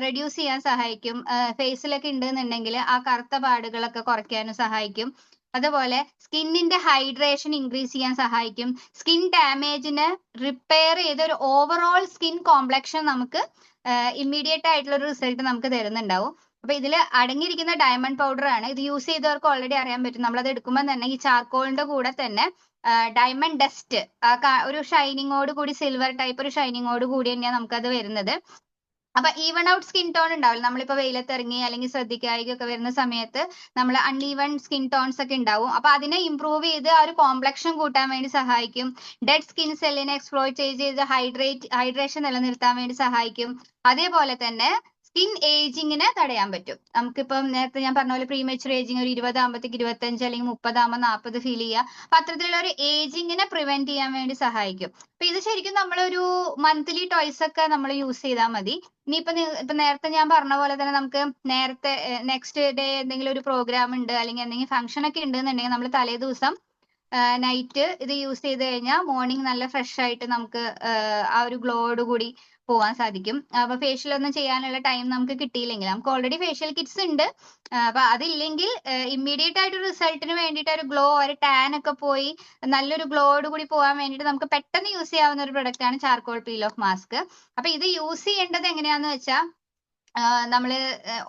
റെഡ്യൂസ് ചെയ്യാൻ സഹായിക്കും. ഫേസിലൊക്കെ ഉണ്ടെന്നുണ്ടെങ്കിൽ ആ കറുത്ത പാടുകളൊക്കെ കുറയ്ക്കാനും സഹായിക്കും. അതുപോലെ സ്കിന്നിന്റെ ഹൈഡ്രേഷൻ ഇൻക്രീസ് ചെയ്യാൻ സഹായിക്കും. സ്കിൻ ഡാമേജിന് റിപ്പയർ ചെയ്ത് ഒരു ഓവറോൾ സ്കിൻ കോംപ്ലക്ഷൻ നമുക്ക് ഇമ്മീഡിയറ്റ് ആയിട്ടുള്ള ഒരു റിസൾട്ട് നമുക്ക് തരുന്നുണ്ടാവും. അപ്പൊ ഇതിൽ അടങ്ങിയിരിക്കുന്ന ഡയമണ്ട് പൗഡർ ആണ്. ഇത് യൂസ് ചെയ്തവർക്ക് ഓൾറെഡി അറിയാൻ പറ്റും. നമ്മളത് എടുക്കുമ്പോൾ തന്നെ ഈ ചാർക്കോളിന്റെ കൂടെ തന്നെ ഡയമണ്ട് ഡസ്റ്റ്, ഒരു ഷൈനിങ്ങോട് കൂടി, സിൽവർ ടൈപ്പ് ഒരു ഷൈനിങ്ങോട് കൂടി തന്നെയാണ് നമുക്കത് വരുന്നത്. അപ്പൊ ഈവൺ ഔട്ട് സ്കിൻ ടോൺ ഉണ്ടാവില്ല. നമ്മളിപ്പോ വെയിലത്ത് ഇറങ്ങി അല്ലെങ്കിൽ ശ്രദ്ധിക്കായികയൊക്കെ വരുന്ന സമയത്ത് നമ്മൾ അൺഈവൺ സ്കിൻ ടോൺസ് ഒക്കെ ഉണ്ടാവും. അപ്പൊ അതിനെ ഇംപ്രൂവ് ചെയ്ത് ആ ഒരു കോംപ്ലക്ഷൻ കൂട്ടാൻ വേണ്ടി സഹായിക്കും. ഡെഡ് സ്കിൻ സെല്ലിനെ എക്സ്പ്ലോയിറ്റ് ചെയ്ത് ഹൈഡ്രേഷൻ നിലനിർത്താൻ വേണ്ടി സഹായിക്കും. അതേപോലെ തന്നെ സ്കിൻ ഏജിങ്ങിനെ തടയാൻ പറ്റും. നമുക്കിപ്പം നേരത്തെ ഞാൻ പറഞ്ഞ പോലെ പ്രീമച്വർ ഏജിങ് ഒരു 20 ആകുമ്പോഴത്തേക്ക് 25 അല്ലെങ്കിൽ 30 ആകുമ്പോൾ 40 ഫീൽ ചെയ്യുക. അപ്പൊ അത്തരത്തിലുള്ള ഒരു ഏജിങ്ങിനെ പ്രിവെന്റ് ചെയ്യാൻ വേണ്ടി സഹായിക്കും. അപ്പൊ ഇത് ശരിക്കും നമ്മളൊരു മന്ത്ലി ടോയ്സ് ഒക്കെ നമ്മൾ യൂസ് ചെയ്താൽ മതി. ഇപ്പൊ നേരത്തെ ഞാൻ പറഞ്ഞ പോലെ തന്നെ നമുക്ക് നേരത്തെ നെക്സ്റ്റ് ഡേ എന്തെങ്കിലും ഒരു പ്രോഗ്രാം ഉണ്ട് അല്ലെങ്കിൽ എന്തെങ്കിലും ഫംഗ്ഷൻ ഒക്കെ ഉണ്ടെന്നുണ്ടെങ്കിൽ നമ്മൾ തലേ ദിവസം നൈറ്റ് ഇത് യൂസ് ചെയ്ത് കഴിഞ്ഞാൽ മോർണിംഗ് നല്ല ഫ്രഷ് ആയിട്ട് നമുക്ക് ആ ഒരു ഗ്ലോയോട് കൂടി പോകാൻ സാധിക്കും. അപ്പൊ ഫേഷ്യൽ ഒന്നും ചെയ്യാനുള്ള ടൈം നമുക്ക് കിട്ടിയില്ലെങ്കിൽ, നമുക്ക് ഓൾറെഡി ഫേഷ്യൽ കിറ്റ്സ് ഉണ്ട്, അപ്പൊ അതില്ലെങ്കിൽ ഇമ്മീഡിയറ്റ് ആയിട്ട് റിസൾട്ടിന് വേണ്ടിയിട്ട് ഒരു ഗ്ലോ, ഒരു ടാൻ ഒക്കെ പോയി നല്ലൊരു ഗ്ലോയോട് കൂടി പോകാൻ വേണ്ടിയിട്ട് നമുക്ക് പെട്ടെന്ന് യൂസ് ചെയ്യാവുന്ന ഒരു പ്രൊഡക്റ്റ് ആണ് ചാർക്കോൾ പീൽ ഓഫ് മാസ്ക്. അപ്പൊ ഇത് യൂസ് ചെയ്യേണ്ടത് എങ്ങനെയാന്ന് വെച്ചാൽ നമ്മൾ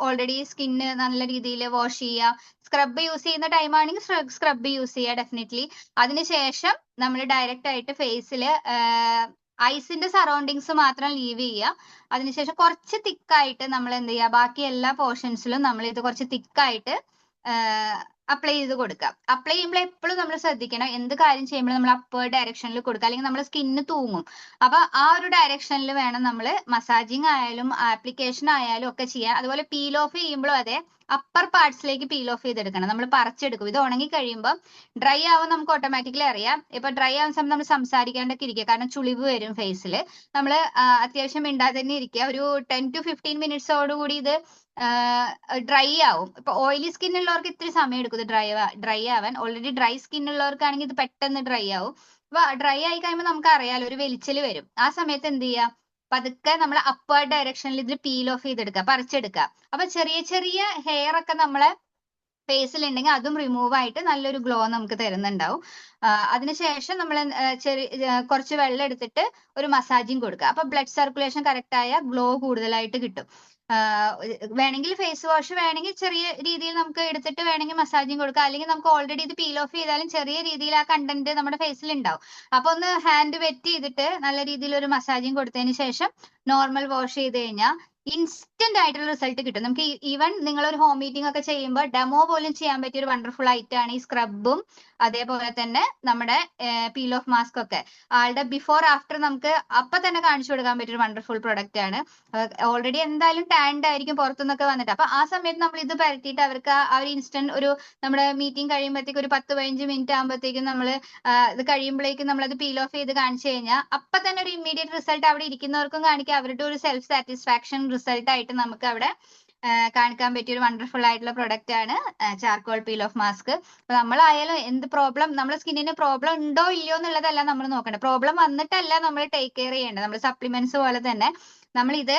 ഓൾറെഡി സ്കിന്ന് നല്ല രീതിയിൽ വാഷ് ചെയ്യുക. സ്ക്രബ് യൂസ് ചെയ്യുന്ന ടൈം ആണെങ്കിൽ സ്ക്രബ് യൂസ് ചെയ്യുക ഡെഫിനറ്റ്ലി. അതിനുശേഷം നമ്മൾ ഡയറക്റ്റ് ആയിട്ട് ഫേസിൽ ഐസിന്റെ സറൗണ്ടിങ്സ് മാത്രം ലീവ് ചെയ്യുക. അതിനുശേഷം കുറച്ച് തിക്കായിട്ട് നമ്മൾ എന്ത് ചെയ്യുക, ബാക്കി എല്ലാ പോർഷൻസിലും നമ്മൾ ഇത് കുറച്ച് തിക്കായിട്ട് അപ്ലൈ ചെയ്ത് കൊടുക്കുക. അപ്ലൈ ചെയ്യുമ്പോൾ എപ്പോഴും നമ്മൾ ശ്രദ്ധിക്കണം, എന്ത് കാര്യം ചെയ്യുമ്പോൾ നമ്മൾ അപ്പേർഡ് ഡയറക്ഷനിൽ കൊടുക്കുക, അല്ലെങ്കിൽ നമ്മുടെ സ്കിന്ന് തൂങ്ങും. അപ്പൊ ആ ഒരു ഡയറക്ഷനിൽ വേണം നമ്മൾ മസാജിങ് ആയാലും ആപ്ലിക്കേഷൻ ആയാലും ഒക്കെ ചെയ്യാൻ. അതുപോലെ പീൽ ഓഫ് ചെയ്യുമ്പോഴും അതെ, അപ്പർ പാർട്സിലേക്ക് പീൽ ഓഫ് ചെയ്തെടുക്കണം. നമ്മൾ പറിച്ചെടുക്കും. ഇത് ഉണങ്ങി കഴിയുമ്പോൾ ഡ്രൈ ആവും, നമുക്ക് ഓട്ടോമാറ്റിക്കലി അറിയാം. ഇപ്പൊ ഡ്രൈ ആവുന്ന സമയത്ത് നമ്മൾ സംസാരിക്കാണ്ടൊക്കെ ഇരിക്കുക, കാരണം ചുളിവ് വരും ഫേസിൽ. നമ്മൾ അത്യാവശ്യം മിണ്ടാതെ തന്നെ ഇരിക്കുക. ഒരു 10 to 15 മിനിറ്റ്സോടുകൂടി ഇത് ഡ്രൈ ആവും. ഇപ്പൊ ഓയിലി സ്കിൻ ഉള്ളവർക്ക് ഇത്തിരി സമയം എടുക്കും ഇത് ഡ്രൈ ആവാൻ. ഓൾറെഡി ഡ്രൈ സ്കിൻ ഉള്ളവർക്കാണെങ്കിൽ ഇത് പെട്ടെന്ന് ഡ്രൈ ആവും. അപ്പൊ ഡ്രൈ ആയി കഴിയുമ്പോൾ നമുക്ക് അറിയാലോ, ഒരു വെലിച്ചല് വരും. ആ സമയത്ത് എന്ത് ചെയ്യുക, പതുക്കെ നമ്മൾ അപ്വേർഡ് ഡയറക്ഷനിൽ ഇത് പീൽ ഓഫ് ചെയ്തെടുക്കുക, പറിച്ചെടുക്കുക. അപ്പൊ ചെറിയ ചെറിയ ഹെയർ ഒക്കെ നമ്മളെ ഫേസിൽ ഉണ്ടെങ്കിൽ അതും റിമൂവ് ആയിട്ട് നല്ലൊരു ഗ്ലോ നമുക്ക് തരുന്നുണ്ടാവും. അതിനുശേഷം നമ്മൾ കുറച്ച് വെള്ളം എടുത്തിട്ട് ഒരു മസാജിങ് കൊടുക്കുക. അപ്പൊ ബ്ലഡ് സർക്കുലേഷൻ കറക്റ്റ് ആയ ഗ്ലോ കൂടുതലായിട്ട് കിട്ടും. വേണമെങ്കിൽ ഫേസ് വാഷ് വേണമെങ്കിൽ ചെറിയ രീതിയിൽ നമുക്ക് എടുത്തിട്ട് വേണമെങ്കിൽ മസാജിങ് കൊടുക്കുക, അല്ലെങ്കിൽ നമുക്ക് ഓൾറെഡി ഇത് പീൽ ഓഫ് ചെയ്താലും ചെറിയ രീതിയിൽ ആ കണ്ടന്റ് നമ്മുടെ ഫേസിൽ ഉണ്ടാവും. അപ്പൊ ഒന്ന് ഹാൻഡ് വെറ്റ് ചെയ്തിട്ട് നല്ല രീതിയിൽ ഒരു മസാജിങ് കൊടുത്തതിന് ശേഷം നോർമൽ വാഷ് ചെയ്ത് കഴിഞ്ഞാൽ ഇൻസ്റ്റന്റ് ആയിട്ടുള്ള റിസൾട്ട് കിട്ടും. നമുക്ക് ഈവൻ നിങ്ങൾ ഒരു ഹോം മീറ്റിംഗ് ഒക്കെ ചെയ്യുമ്പോൾ ഡെമോ പോലും ചെയ്യാൻ പറ്റിയ ഒരു വണ്ടർഫുൾ ഐറ്റം ആണ് ഈ സ്ക്രബും അതേപോലെ തന്നെ നമ്മുടെ പീൽ ഓഫ് മാസ്ക് ഒക്കെ. ആളുടെ ബിഫോർ ആഫ്റ്റർ നമുക്ക് അപ്പൊ തന്നെ കാണിച്ചു കൊടുക്കാൻ പറ്റിയ ഒരു വണ്ടർഫുൾ പ്രൊഡക്റ്റ് ആണ്. ഓൾറെഡി എന്തായാലും ടാൻഡ് ആയിരിക്കും പുറത്തുനിന്നൊക്കെ വന്നിട്ട്. അപ്പൊ ആ സമയത്ത് നമ്മൾ ഇത് പരത്തിയിട്ട് അവർക്ക് ആ ഒരു ഇൻസ്റ്റന്റ് ഒരു നമ്മുടെ മീറ്റിംഗ് കഴിയുമ്പോഴത്തേക്ക് ഒരു 10-15 മിനിറ്റ് ആകുമ്പോഴത്തേക്കും നമ്മൾ ഇത് കഴിയുമ്പോഴേക്കും നമ്മളത് പീൽ ഓഫ് ചെയ്ത് കാണിച്ചു കഴിഞ്ഞാൽ അപ്പൊ തന്നെ ഒരു ഇമ്മീഡിയറ്റ് റിസൾട്ട് അവിടെ ഇരിക്കുന്നവർക്കും കാണിക്കുക. അവരുടെ ഒരു സെൽഫ് സാറ്റിസ്ഫാക്ഷൻ റിസൾട്ട് ആയിട്ട് നമുക്ക് അവിടെ കാണിക്കാൻ പറ്റിയ ഒരു വണ്ടർഫുൾ ആയിട്ടുള്ള പ്രൊഡക്റ്റ് ആണ് ചാർക്കോൾ പീൽ ഓഫ് മാസ്ക്. അപ്പൊ നമ്മളായാലും എന്ത് പ്രോബ്ലം, നമ്മുടെ സ്കിന്നിന് പ്രോബ്ലം ഉണ്ടോ ഇല്ലയോ എന്നുള്ളതല്ല നമ്മൾ നോക്കേണ്ടത്. പ്രോബ്ലം വന്നിട്ടല്ല നമ്മൾ ടേക്ക് കെയർ ചെയ്യേണ്ടത്. നമ്മൾ സപ്ലിമെന്റ്സ് പോലെ തന്നെ നമ്മൾ ഇത്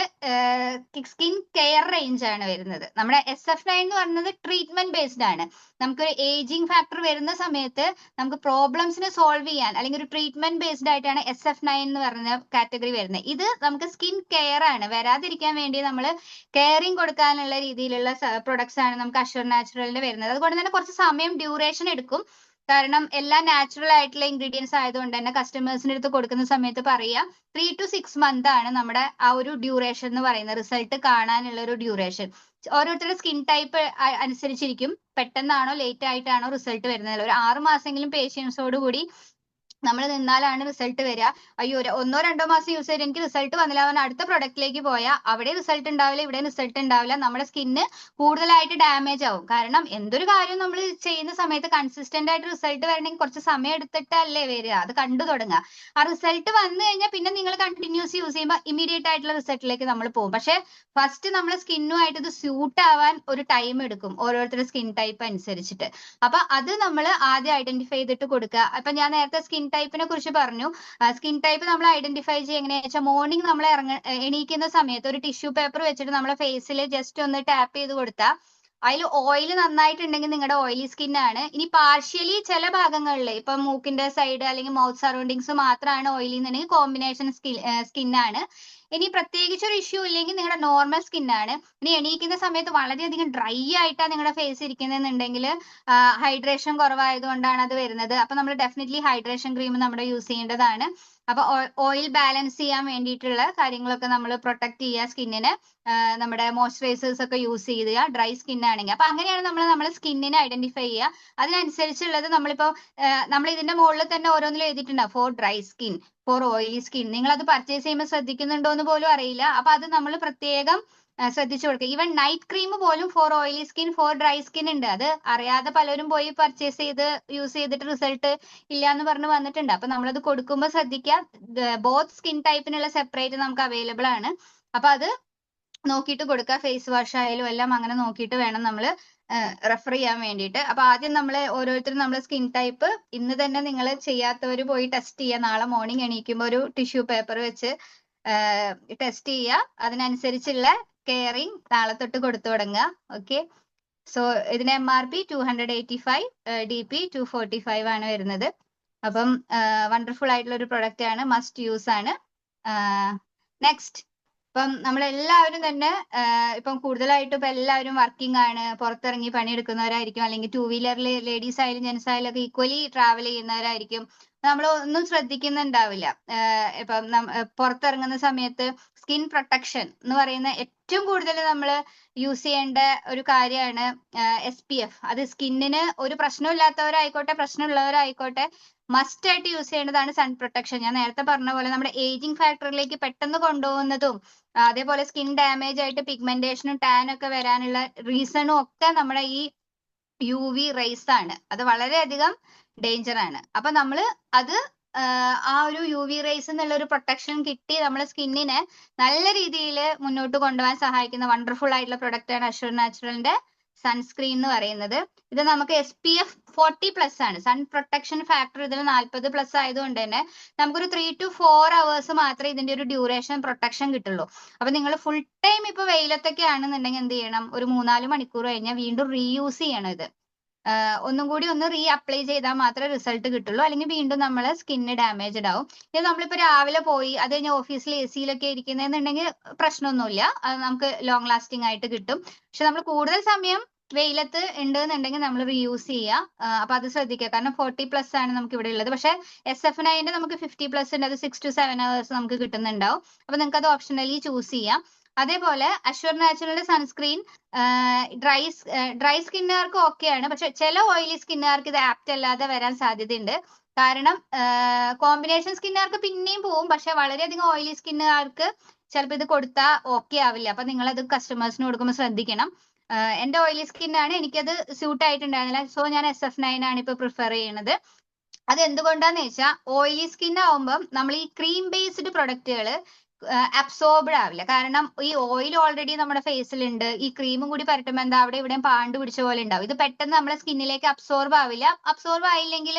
സ്കിൻ കെയർ റേഞ്ച് ആണ് വരുന്നത്. നമ്മുടെ SF9 എന്ന് പറയുന്നത് ട്രീറ്റ്മെന്റ് ബേസ്ഡ് ആണ്. നമുക്കൊരു ഏജിങ് ഫാക്ടർ വരുന്ന സമയത്ത് നമുക്ക് പ്രോബ്ലംസിനെ സോൾവ് ചെയ്യാൻ അല്ലെങ്കിൽ ഒരു ട്രീറ്റ്മെന്റ് ബേസ്ഡ് ആയിട്ടാണ് SF9 എന്ന് പറഞ്ഞ കാറ്റഗറി വരുന്നത്. ഇത് നമുക്ക് സ്കിൻ കെയർ ആണ്, വരാതിരിക്കാൻ വേണ്ടി നമ്മൾ കെയറിങ് കൊടുക്കാനുള്ള രീതിയിലുള്ള പ്രൊഡക്ട്സ് ആണ് നമുക്ക് അഷ്യൂർ നാച്ചുറലിന്റെ വരുന്നത്. അതുകൊണ്ട് തന്നെ കുറച്ച് സമയം ഡ്യൂറേഷൻ എടുക്കും. കാരണം എല്ലാം നാച്ചുറൽ ആയിട്ടുള്ള ഇൻഗ്രീഡിയൻസ് ആയതുകൊണ്ട് തന്നെ കസ്റ്റമേഴ്സിന്റെ അടുത്ത് കൊടുക്കുന്ന സമയത്ത് പറയുക 3 to 6 months ആണ് നമ്മുടെ ആ ഒരു ഡ്യൂറേഷൻ എന്ന് പറയുന്നത്, റിസൾട്ട് കാണാനുള്ള ഒരു ഡ്യൂറേഷൻ. ഓരോരുത്തരുടെ സ്കിൻ ടൈപ്പ് അനുസരിച്ചിരിക്കും പെട്ടെന്നാണോ ലേറ്റ് ആയിട്ടാണോ റിസൾട്ട് വരുന്നത്. ഒരു 6 മാസമെങ്കിലും പേഷ്യൻസോട് കൂടി നമ്മൾ നിന്നാലാണ് റിസൾട്ട് വരിക. അയ്യോ 1-2 മാസം യൂസ് ചെയ്ത് എനിക്ക് റിസൾട്ട് വന്നില്ല പറഞ്ഞാൽ അടുത്ത പ്രൊഡക്റ്റിലേക്ക് പോയാൽ അവിടെ റിസൾട്ട് ഉണ്ടാവില്ല, ഇവിടെ റിസൾട്ട് ഉണ്ടാവില്ല. നമ്മുടെ സ്കിന്ന് കൂടുതലായിട്ട് ഡാമേജ് ആവും. കാരണം എന്തൊരു കാര്യം നമ്മൾ ചെയ്യുന്ന സമയത്ത് കൺസിസ്റ്റന്റ് ആയിട്ട് റിസൾട്ട് വരണമെങ്കിൽ കുറച്ച് സമയം എടുത്തിട്ടല്ലേ വരിക, അത് കണ്ടു തുടങ്ങുക. ആ റിസൾട്ട് വന്നു കഴിഞ്ഞാൽ പിന്നെ നിങ്ങൾ കണ്ടിന്യൂസ് യൂസ് ചെയ്യുമ്പോൾ ഇമീഡിയറ്റ് ആയിട്ടുള്ള റിസൾട്ടിലേക്ക് നമ്മൾ പോകും. പക്ഷെ ഫസ്റ്റ് നമ്മുടെ സ്കിന്നുമായിട്ട് ഇത് സ്യൂട്ട് ആവാൻ ഒരു ടൈം എടുക്കും, ഓരോരുത്തരുടെ സ്കിൻ ടൈപ്പ് അനുസരിച്ചിട്ട്. അപ്പൊ അത് നമ്മൾ ആദ്യം ഐഡന്റിഫൈ ചെയ്തിട്ട് കൊടുക്കുക. അപ്പൊ ഞാൻ നേരത്തെ സ്കിൻ ടൈപ്പിനെ കുറിച്ച് പറഞ്ഞു. സ്കിൻ ടൈപ്പ് നമ്മൾ ഐഡന്റിഫൈ ചെയ്യുക എങ്ങനെയാ വെച്ചാൽ മോർണിംഗ് നമ്മൾ എണീക്കുന്ന സമയത്ത് ഒരു ടിഷ്യൂ പേപ്പർ വെച്ചിട്ട് നമ്മളെ ഫേസിൽ ജസ്റ്റ് ഒന്ന് ടാപ്പ് ചെയ്ത് കൊടുത്താൽ അതിൽ ഓയിൽ നന്നായിട്ടുണ്ടെങ്കിൽ നിങ്ങളുടെ ഓയിലി സ്കിൻ ആണ്. ഇനി പാർഷ്യലി ചില ഭാഗങ്ങളിൽ ഇപ്പൊ മൂക്കിന്റെ സൈഡ് അല്ലെങ്കിൽ മൗത്ത് സറൗണ്ടിങ്സ് മാത്രമാണ് ഓയിലി എന്നുണ്ടെങ്കിൽ കോമ്പിനേഷൻ സ്കിൻ ആണ്. ഇനി പ്രത്യേകിച്ച് ഒരു ഇഷ്യൂ ഇല്ലെങ്കിൽ നിങ്ങളുടെ നോർമൽ സ്കിൻ ആണ്. ഇനി എണീക്കുന്ന സമയത്ത് വളരെയധികം ഡ്രൈ ആയിട്ടാണ് നിങ്ങളുടെ ഫേസ് ഇരിക്കുന്നതെന്നുണ്ടെങ്കിൽ ഹൈഡ്രേഷൻ കുറവായതുകൊണ്ടാണ് അത് വരുന്നത്. അപ്പൊ നമ്മൾ ഡെഫിനറ്റ്ലി ഹൈഡ്രേഷൻ ക്രീം നമ്മുടെ യൂസ് ചെയ്യേണ്ടതാണ്. അപ്പൊ ഓയിൽ ബാലൻസ് ചെയ്യാൻ വേണ്ടിയിട്ടുള്ള കാര്യങ്ങളൊക്കെ നമ്മൾ പ്രൊട്ടക്ട് ചെയ്യുക സ്കിന്നിന്. നമ്മുടെ മോയ്സ്ചറൈസേഴ്സ് ഒക്കെ യൂസ് ചെയ്യുക ഡ്രൈ സ്കിൻ ആണെങ്കിൽ. അപ്പൊ അങ്ങനെയാണ് നമ്മൾ നമ്മുടെ സ്കിന്നിനെ ഐഡന്റിഫൈ ചെയ്യുക. അതിനനുസരിച്ചുള്ളത് നമ്മളിപ്പോ നമ്മൾ ഇതിന്റെ മുകളിൽ തന്നെ ഓരോന്നിലും എഴുതിയിട്ടുണ്ടാവും for dry skin, for oily skin. നിങ്ങൾ അത് പർച്ചേസ് ചെയ്യുമ്പോൾ ശ്രദ്ധിക്കുന്നുണ്ടോ എന്ന് പോലും അറിയില്ല. അപ്പൊ അത് നമ്മൾ പ്രത്യേകം ശ്രദ്ധിച്ചു കൊടുക്കുക. ഈവൻ നൈറ്റ് ക്രീം പോലും for oily skin, for dry skin ഉണ്ട്. അത് അറിയാതെ പലരും പോയി പർച്ചേസ് ചെയ്ത് യൂസ് ചെയ്തിട്ട് റിസൾട്ട് ഇല്ല എന്ന് പറഞ്ഞ് വന്നിട്ടുണ്ട്. അപ്പൊ നമ്മളത് കൊടുക്കുമ്പോൾ ശ്രദ്ധിക്കുക, ബോത്ത് സ്കിൻ ടൈപ്പിനുള്ള സെപ്പറേറ്റ് നമുക്ക് അവൈലബിൾ ആണ്. അപ്പൊ അത് നോക്കിയിട്ട് കൊടുക്കുക. ഫേസ് വാഷ് ആയാലും എല്ലാം അങ്ങനെ നോക്കിയിട്ട് വേണം നമ്മൾ റെഫർ ചെയ്യാൻ വേണ്ടിയിട്ട്. അപ്പൊ ആദ്യം നമ്മൾ ഓരോരുത്തരും നമ്മുടെ സ്കിൻ ടൈപ്പ് ഇന്ന് തന്നെ നിങ്ങൾ ചെയ്യാത്തവർ പോയി ടെസ്റ്റ് ചെയ്യുക. നാളെ മോർണിംഗ് എണീക്കുമ്പോൾ ഒരു ടിഷ്യൂ പേപ്പർ വെച്ച് ടെസ്റ്റ് ചെയ്യുക. അതിനനുസരിച്ചുള്ള കെയറിങ് നാളെ തൊട്ട് കൊടുത്തു തുടങ്ങുക. ഓക്കെ, സോ ഇതിന് MRP 285, DP 245 ആണ് വരുന്നത്. അപ്പം വണ്ടർഫുൾ ആയിട്ടുള്ള ഒരു പ്രൊഡക്റ്റ് ആണ്, മസ്റ്റ് യൂസ് ആണ്. നെക്സ്റ്റ്, ഇപ്പം നമ്മളെല്ലാവരും തന്നെ ഇപ്പം കൂടുതലായിട്ടും ഇപ്പൊ എല്ലാവരും വർക്കിംഗ് ആണ്, പുറത്തിറങ്ങി പണിയെടുക്കുന്നവരായിരിക്കും, അല്ലെങ്കിൽ ടൂ വീലറിൽ ലേഡീസ് ആയാലും ജെന്റ്സ് ആയാലും ഒക്കെ ഈക്വലി ട്രാവൽ ചെയ്യുന്നവരായിരിക്കും. നമ്മൾ ഒന്നും ശ്രദ്ധിക്കുന്നുണ്ടാവില്ല. ഇപ്പം പുറത്തിറങ്ങുന്ന സമയത്ത് സ്കിൻ പ്രൊട്ടക്ഷൻ എന്ന് പറയുന്ന ഏറ്റവും കൂടുതൽ നമ്മൾ യൂസ് ചെയ്യേണ്ട ഒരു കാര്യമാണ് SPF. അത് സ്കിന്നിന് ഒരു പ്രശ്നമില്ലാത്തവരായിക്കോട്ടെ പ്രശ്നമുള്ളവരായിക്കോട്ടെ മസ്റ്റ് ആയിട്ട് യൂസ് ചെയ്യേണ്ടതാണ് സൺ പ്രൊട്ടക്ഷൻ. ഞാൻ നേരത്തെ പറഞ്ഞ പോലെ നമ്മുടെ ഏജിങ് ഫാക്ടറിലേക്ക് പെട്ടെന്ന് കൊണ്ടുപോകുന്നതും അതേപോലെ സ്കിൻ ഡാമേജ് ആയിട്ട് പിഗ്മെന്റേഷനും ടാൻ ഒക്കെ വരാനുള്ള റീസണും ഒക്കെ നമ്മുടെ ഈ UV റേസ് ആണ്. അത് വളരെയധികം ഡേഞ്ചർ ആണ്. അപ്പൊ നമ്മള് അത് ആ ഒരു UV റേസ് എന്നുള്ള ഒരു പ്രൊട്ടക്ഷൻ കിട്ടി നമ്മുടെ സ്കിന്നിനെ നല്ല രീതിയിൽ മുന്നോട്ട് കൊണ്ടുപോകാൻ സഹായിക്കുന്ന വണ്ടർഫുൾ ആയിട്ടുള്ള പ്രൊഡക്റ്റ് ആണ് അഷ്യൂർ നാച്ചുറലിന്റെ സൺസ്ക്രീൻ എന്ന് പറയുന്നത്. ഇത് നമുക്ക് SPF 40+ ആണ്. സൺ പ്രൊട്ടക്ഷൻ ഫാക്ടർ ഇതിൽ 40+ ആയതുകൊണ്ട് തന്നെ നമുക്കൊരു 3 to 4 hours മാത്രമേ ഇതിന്റെ ഒരു ഡ്യൂറേഷൻ പ്രൊട്ടക്ഷൻ കിട്ടുള്ളൂ. അപ്പൊ നിങ്ങൾ ഫുൾ ടൈം ഇപ്പൊ വെയിലത്തൊക്കെ ആണെന്നുണ്ടെങ്കിൽ എന്ത് ചെയ്യണം, ഒരു 3-4 മണിക്കൂർ കഴിഞ്ഞാൽ വീണ്ടും റീയൂസ് ചെയ്യണം. ഇത് ഒന്നും കൂടി ഒന്ന് റീ അപ്ലൈ ചെയ്താൽ മാത്രമേ റിസൾട്ട് കിട്ടുള്ളൂ, അല്ലെങ്കിൽ വീണ്ടും നമ്മളെ സ്കിന്ന് ഡാമേജ്ഡ് ആവും. ഇത് നമ്മളിപ്പോ രാവിലെ പോയി അത് കഴിഞ്ഞ് ഓഫീസിൽ AC-ലൊക്കെ ഇരിക്കുന്നതെന്നുണ്ടെങ്കിൽ പ്രശ്നമൊന്നുമില്ല, അത് നമുക്ക് ലോങ് ലാസ്റ്റിംഗ് ആയിട്ട് കിട്ടും. പക്ഷെ നമ്മൾ കൂടുതൽ സമയം വെയിലത്ത് ഉണ്ടെന്നുണ്ടെങ്കിൽ നമ്മൾ റീയൂസ് ചെയ്യുക. അപ്പൊ അത് ശ്രദ്ധിക്കുക. കാരണം 40+ ആണ് നമുക്ക് ഇവിടെ ഉള്ളത്. പക്ഷെ SF9 നമുക്ക് 50+ ഉണ്ട്. അത് 6 to 7 hours നമുക്ക് കിട്ടുന്നുണ്ടാവും. അപ്പൊ നിങ്ങൾക്ക് അത് ഓപ്ഷണലി ചൂസ് ചെയ്യാം. അതേപോലെ അഷ്യൂർ നാച്ചുറലിന്റെ സൺസ്ക്രീൻ ഡ്രൈ സ്കിന്നുകാർക്ക് ഓക്കെയാണ്. പക്ഷെ ചില ഓയിലി സ്കിന്നുകാർക്ക് ഇത് ആപ്റ്റ് അല്ലാതെ വരാൻ സാധ്യതയുണ്ട്. കാരണം കോമ്പിനേഷൻ സ്കിന്നുകാർക്ക് പിന്നെയും പോവും, പക്ഷെ വളരെയധികം ഓയിലി സ്കിന്നുകാർക്ക് ചിലപ്പോൾ ഇത് കൊടുത്താൽ ഓക്കെ ആവില്ല. അപ്പൊ നിങ്ങൾ അത് കസ്റ്റമേഴ്സിന് കൊടുക്കുമ്പോൾ ശ്രദ്ധിക്കണം. എന്റെ ഓയിലി സ്കിന്നാണ്, എനിക്കത് സ്യൂട്ട് ആയിട്ടുണ്ടായിരുന്നില്ല. സോ ഞാൻ SF9 ആണ് ഇപ്പൊ പ്രിഫർ ചെയ്യുന്നത്. അത് എന്തുകൊണ്ടാന്ന് വെച്ചാൽ ഓയിലി സ്കിൻ ആവുമ്പം നമ്മൾ ഈ ക്രീം ബേസ്ഡ് പ്രൊഡക്റ്റുകൾ അബ്സോർബ്ഡ് ആവില്ല. കാരണം ഈ ഓയിൽ ഓൾറെഡി നമ്മുടെ ഫേസിലുണ്ട്, ഈ ക്രീമും കൂടി പരട്ടുമ്പോൾ എന്താ അവിടെ ഇവിടെയും പാണ്ട് പിടിച്ച പോലെ ഉണ്ടാവും. ഇത് പെട്ടെന്ന് നമ്മുടെ സ്കിന്നിലേക്ക് അബ്സോർബ് ആവില്ല. അബ്സോർബ് ആയില്ലെങ്കിൽ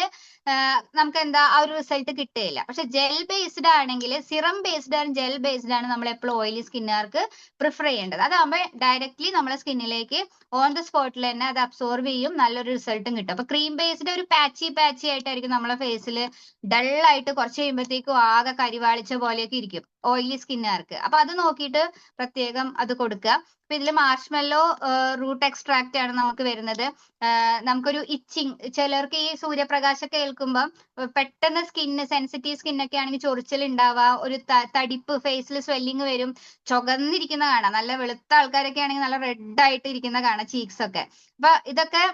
നമുക്ക് എന്താ ആ ഒരു റിസൾട്ട് കിട്ടുകയില്ല. പക്ഷെ ജെൽ ബേസ്ഡ് ആണെങ്കിൽ, സിറം ബേസ്ഡ് ആണ് ജെൽ ബേസ്ഡ് ആണ് നമ്മൾ എപ്പോഴും ഓയിലി സ്കിന്നുകാർക്ക് പ്രിഫർ ചെയ്യേണ്ടത്. അതാകുമ്പോൾ ഡയറക്ട്ലി നമ്മളെ സ്കിന്നിലേക്ക് ഓൺ ദ സ്പോട്ടിൽ തന്നെ അത് അബ്സോർബ് ചെയ്യും, നല്ലൊരു റിസൾട്ടും കിട്ടും. അപ്പൊ ക്രീം ബേസ്ഡ് ഒരു പാച്ചി ആയിട്ടായിരിക്കും നമ്മളെ ഫേസിൽ ഡള്ളായിട്ട് കുറച്ച് കഴിയുമ്പോഴത്തേക്കും ആകെ കരിവാളിച്ച പോലെയൊക്കെ ഇരിക്കും ഓയിലി സ്കിന്നുകാർക്ക്. അപ്പൊ അത് നോക്കിയിട്ട് പ്രത്യേകം അത് കൊടുക്കുക. അപ്പൊ ഇതിൽ മാർഷ്മെല്ലോ റൂട്ട് എക്സ്ട്രാക്റ്റ് ആണ് നമുക്ക് വരുന്നത്. നമുക്കൊരു ഇച്ചിങ്, ചിലർക്ക് ഈ സൂര്യപ്രകാശമൊക്കെ ഏൽക്കുമ്പോൾ പെട്ടെന്ന് സെൻസിറ്റീവ് സ്കിന്നൊക്കെ ആണെങ്കിൽ ചൊറിച്ചിൽ ഉണ്ടാവുക, ഒരു തടിപ്പ്, ഫേസിൽ സ്വെല്ലിങ് വരും, ചുവന്നിരിക്കുന്ന കാണാം. നല്ല വെളുത്ത ആൾക്കാരൊക്കെ ആണെങ്കിൽ നല്ല റെഡ് ആയിട്ട് ഇരിക്കുന്ന കാണാം ചീക്സ് ഒക്കെ. അപ്പൊ ഇതൊക്കെ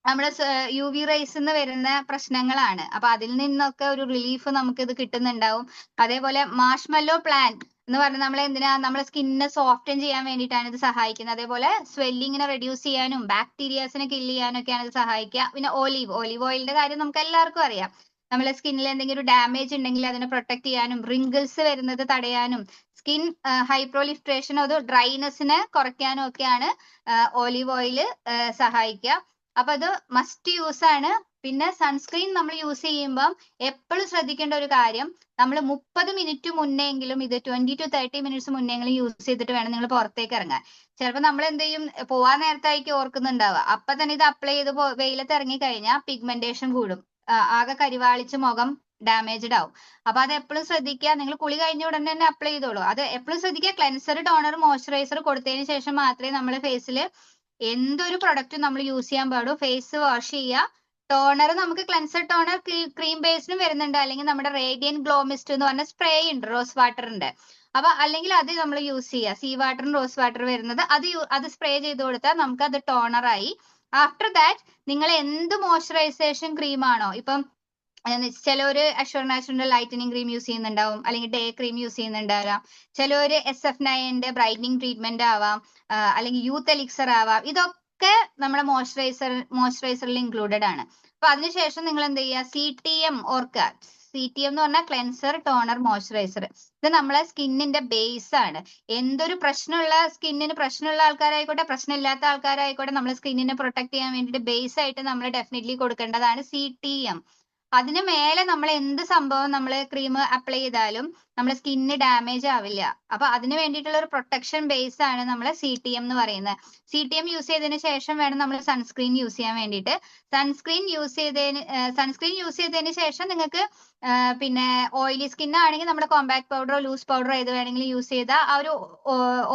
നമ്മുടെ UV റേസിന്ന് വരുന്ന പ്രശ്നങ്ങളാണ്. അപ്പൊ അതിൽ നിന്നൊക്കെ ഒരു റിലീഫ് നമുക്ക് ഇത് കിട്ടുന്നുണ്ടാവും. അതേപോലെ മാർഷ്മെല്ലോ പ്ലാന്റ് എന്ന് പറഞ്ഞാൽ നമ്മൾ എന്തിനാ, നമ്മളെ സ്കിന്നിനെ സോഫ്റ്റൻ ചെയ്യാൻ വേണ്ടിയിട്ടാണ് ഇത് സഹായിക്കുന്നത്. അതേപോലെ സ്വെല്ലിങ്ങിനെ റെഡ്യൂസ് ചെയ്യാനും ബാക്ടീരിയാസിനെ കില്ല് ചെയ്യാനും ഒക്കെയാണ് ഇത് സഹായിക്കുക. പിന്നെ ഒലീവ് ഓയിലിന്റെ കാര്യം നമുക്ക് എല്ലാവർക്കും അറിയാം. നമ്മളെ സ്കിന്നിൽ എന്തെങ്കിലും ഒരു ഡാമേജ് ഉണ്ടെങ്കിൽ അതിനെ പ്രൊട്ടക്ട് ചെയ്യാനും റിങ്കിൾസ് വരുന്നത് തടയാനും സ്കിൻ ഹൈപ്രോലിഫ്ട്രേഷനോ അത് ഡ്രൈനെസ്സിനെ കുറയ്ക്കാനും ഒക്കെയാണ് ഒലീവ് ഓയിൽ സഹായിക്കുക. അപ്പൊ അത് മസ്റ്റ് യൂസ് ആണ്. പിന്നെ സൺസ്ക്രീൻ നമ്മൾ യൂസ് ചെയ്യുമ്പോൾ എപ്പോഴും ശ്രദ്ധിക്കേണ്ട ഒരു കാര്യം, നമ്മൾ 30 മിനിറ്റ് മുന്നെങ്കിലും ഇത് 20 to 30 minutes മുന്നെങ്കിലും യൂസ് ചെയ്തിട്ട് വേണം നിങ്ങൾ പുറത്തേക്ക് ഇറങ്ങാൻ. ചിലപ്പോൾ നമ്മൾ എന്ത് ചെയ്യും, പോവാൻ നേരത്തായിരിക്കും ഓർക്കുന്നുണ്ടാവുക, അപ്പൊ തന്നെ ഇത് അപ്ലൈ ചെയ്ത് വെയിലത്ത് ഇറങ്ങി കഴിഞ്ഞാൽ പിഗ്മെന്റേഷൻ കൂടും, ആകെ കരിവാളിച്ച് മുഖം ഡാമേജ്ഡ് ആവും. അപ്പൊ അത് എപ്പോഴും ശ്രദ്ധിക്കുക. നിങ്ങൾ കുളി കഴിഞ്ഞ ഉടനെ തന്നെ അപ്ലൈ ചെയ്തോളൂ. അത് എപ്പോഴും ശ്രദ്ധിക്കുക. ക്ലെൻസർ, ടോണർ, മോയ്സ്ചറൈസർ കൊടുത്തതിന് ശേഷം മാത്രമേ നമ്മുടെ ഫേസിൽ എന്തൊരു പ്രൊഡക്റ്റും നമ്മൾ യൂസ് ചെയ്യാൻ പാടും. ഫേസ് വാഷ് ചെയ്യുക. ടോണർ നമുക്ക് ക്ലെൻസർ ടോണർ ക്രീം ബേസ്ഡും വരുന്നുണ്ട്, അല്ലെങ്കിൽ നമ്മുടെ റേഡിയന്റ് ഗ്ലോ മിസ്റ്റ് എന്ന് പറഞ്ഞ സ്പ്രേ ഉണ്ട്, റോസ് വാട്ടറിന്റെ. അപ്പൊ അല്ലെങ്കിൽ അത് നമ്മൾ യൂസ് ചെയ്യുക. സീ വാട്ടറും റോസ് വാട്ടർ വരുന്നത്, അത് സ്പ്രേ ചെയ്ത് കൊടുത്താൽ നമുക്ക് അത് ടോണറായി. ആഫ്റ്റർ ദാറ്റ് നിങ്ങൾ എന്ത് മോയ്സ്ചറൈസേഷൻ ക്രീമാണോ, ഇപ്പം ചിലവര് അഷ്യൂർ നാച്ചുറലിന്റെ ലൈറ്റനിങ് ക്രീം യൂസ് ചെയ്യുന്നുണ്ടാവും, അല്ലെങ്കിൽ ഡേ ക്രീം യൂസ് ചെയ്യുന്നുണ്ടാവാം. ചിലവര് SF9 ബ്രൈറ്റനിങ് ട്രീറ്റ്മെന്റ് ആവാം, അല്ലെങ്കിൽ യൂത്ത് എലിക്സർ ആവാം. ഇതൊക്കെ നമ്മുടെ മോയ്സ്ചറൈസറിൽ ഇൻക്ലൂഡഡ് ആണ്. അപ്പൊ അതിനുശേഷം നിങ്ങൾ എന്ത് ചെയ്യുക, CTM ഓർക്കുക. CTM എന്ന് പറഞ്ഞാൽ ക്ലെൻസർ, ടോണർ, മോയ്സ്ചറൈസർ. ഇത് നമ്മളെ സ്കിന്നിന്റെ ബേസ് ആണ്. എന്തൊരു സ്കിന്നിന് പ്രശ്നമുള്ള ആൾക്കാരായിക്കോട്ടെ പ്രശ്നമില്ലാത്ത ആൾക്കാരായിക്കോട്ടെ നമ്മളെ സ്കിന്നിനെ പ്രൊട്ടക്ട് ചെയ്യാൻ വേണ്ടിയിട്ട് ബേസ് ആയിട്ട് നമ്മൾ ഡെഫിനറ്റ്ലി കൊടുക്കേണ്ടതാണ് CTM. അതിന് മേലെ നമ്മൾ എന്ത് സംഭവം നമ്മൾ ക്രീം അപ്ലൈ ചെയ്താലും നമ്മുടെ സ്കിന്നിന് ഡാമേജ് ആവില്ല. അപ്പൊ അതിന് വേണ്ടിയിട്ടുള്ള ഒരു പ്രൊട്ടക്ഷൻ ബേസ് ആണ് നമ്മൾ CTM എന്ന് പറയുന്നത്. CTM യൂസ് ചെയ്തതിന് ശേഷം വേണം നമ്മൾ സൺസ്ക്രീൻ യൂസ് ചെയ്യാൻ വേണ്ടിയിട്ട്. സൺസ്ക്രീൻ യൂസ് ചെയ്തതിന് ശേഷം നിങ്ങൾക്ക് പിന്നെ ഓയിലി സ്കിൻ ആണെങ്കിൽ നമ്മുടെ കോമ്പാക്ട് പൗഡറോ ലൂസ് പൗഡറോ ഏത് വേണമെങ്കിലും യൂസ് ചെയ്താൽ ആ ഒരു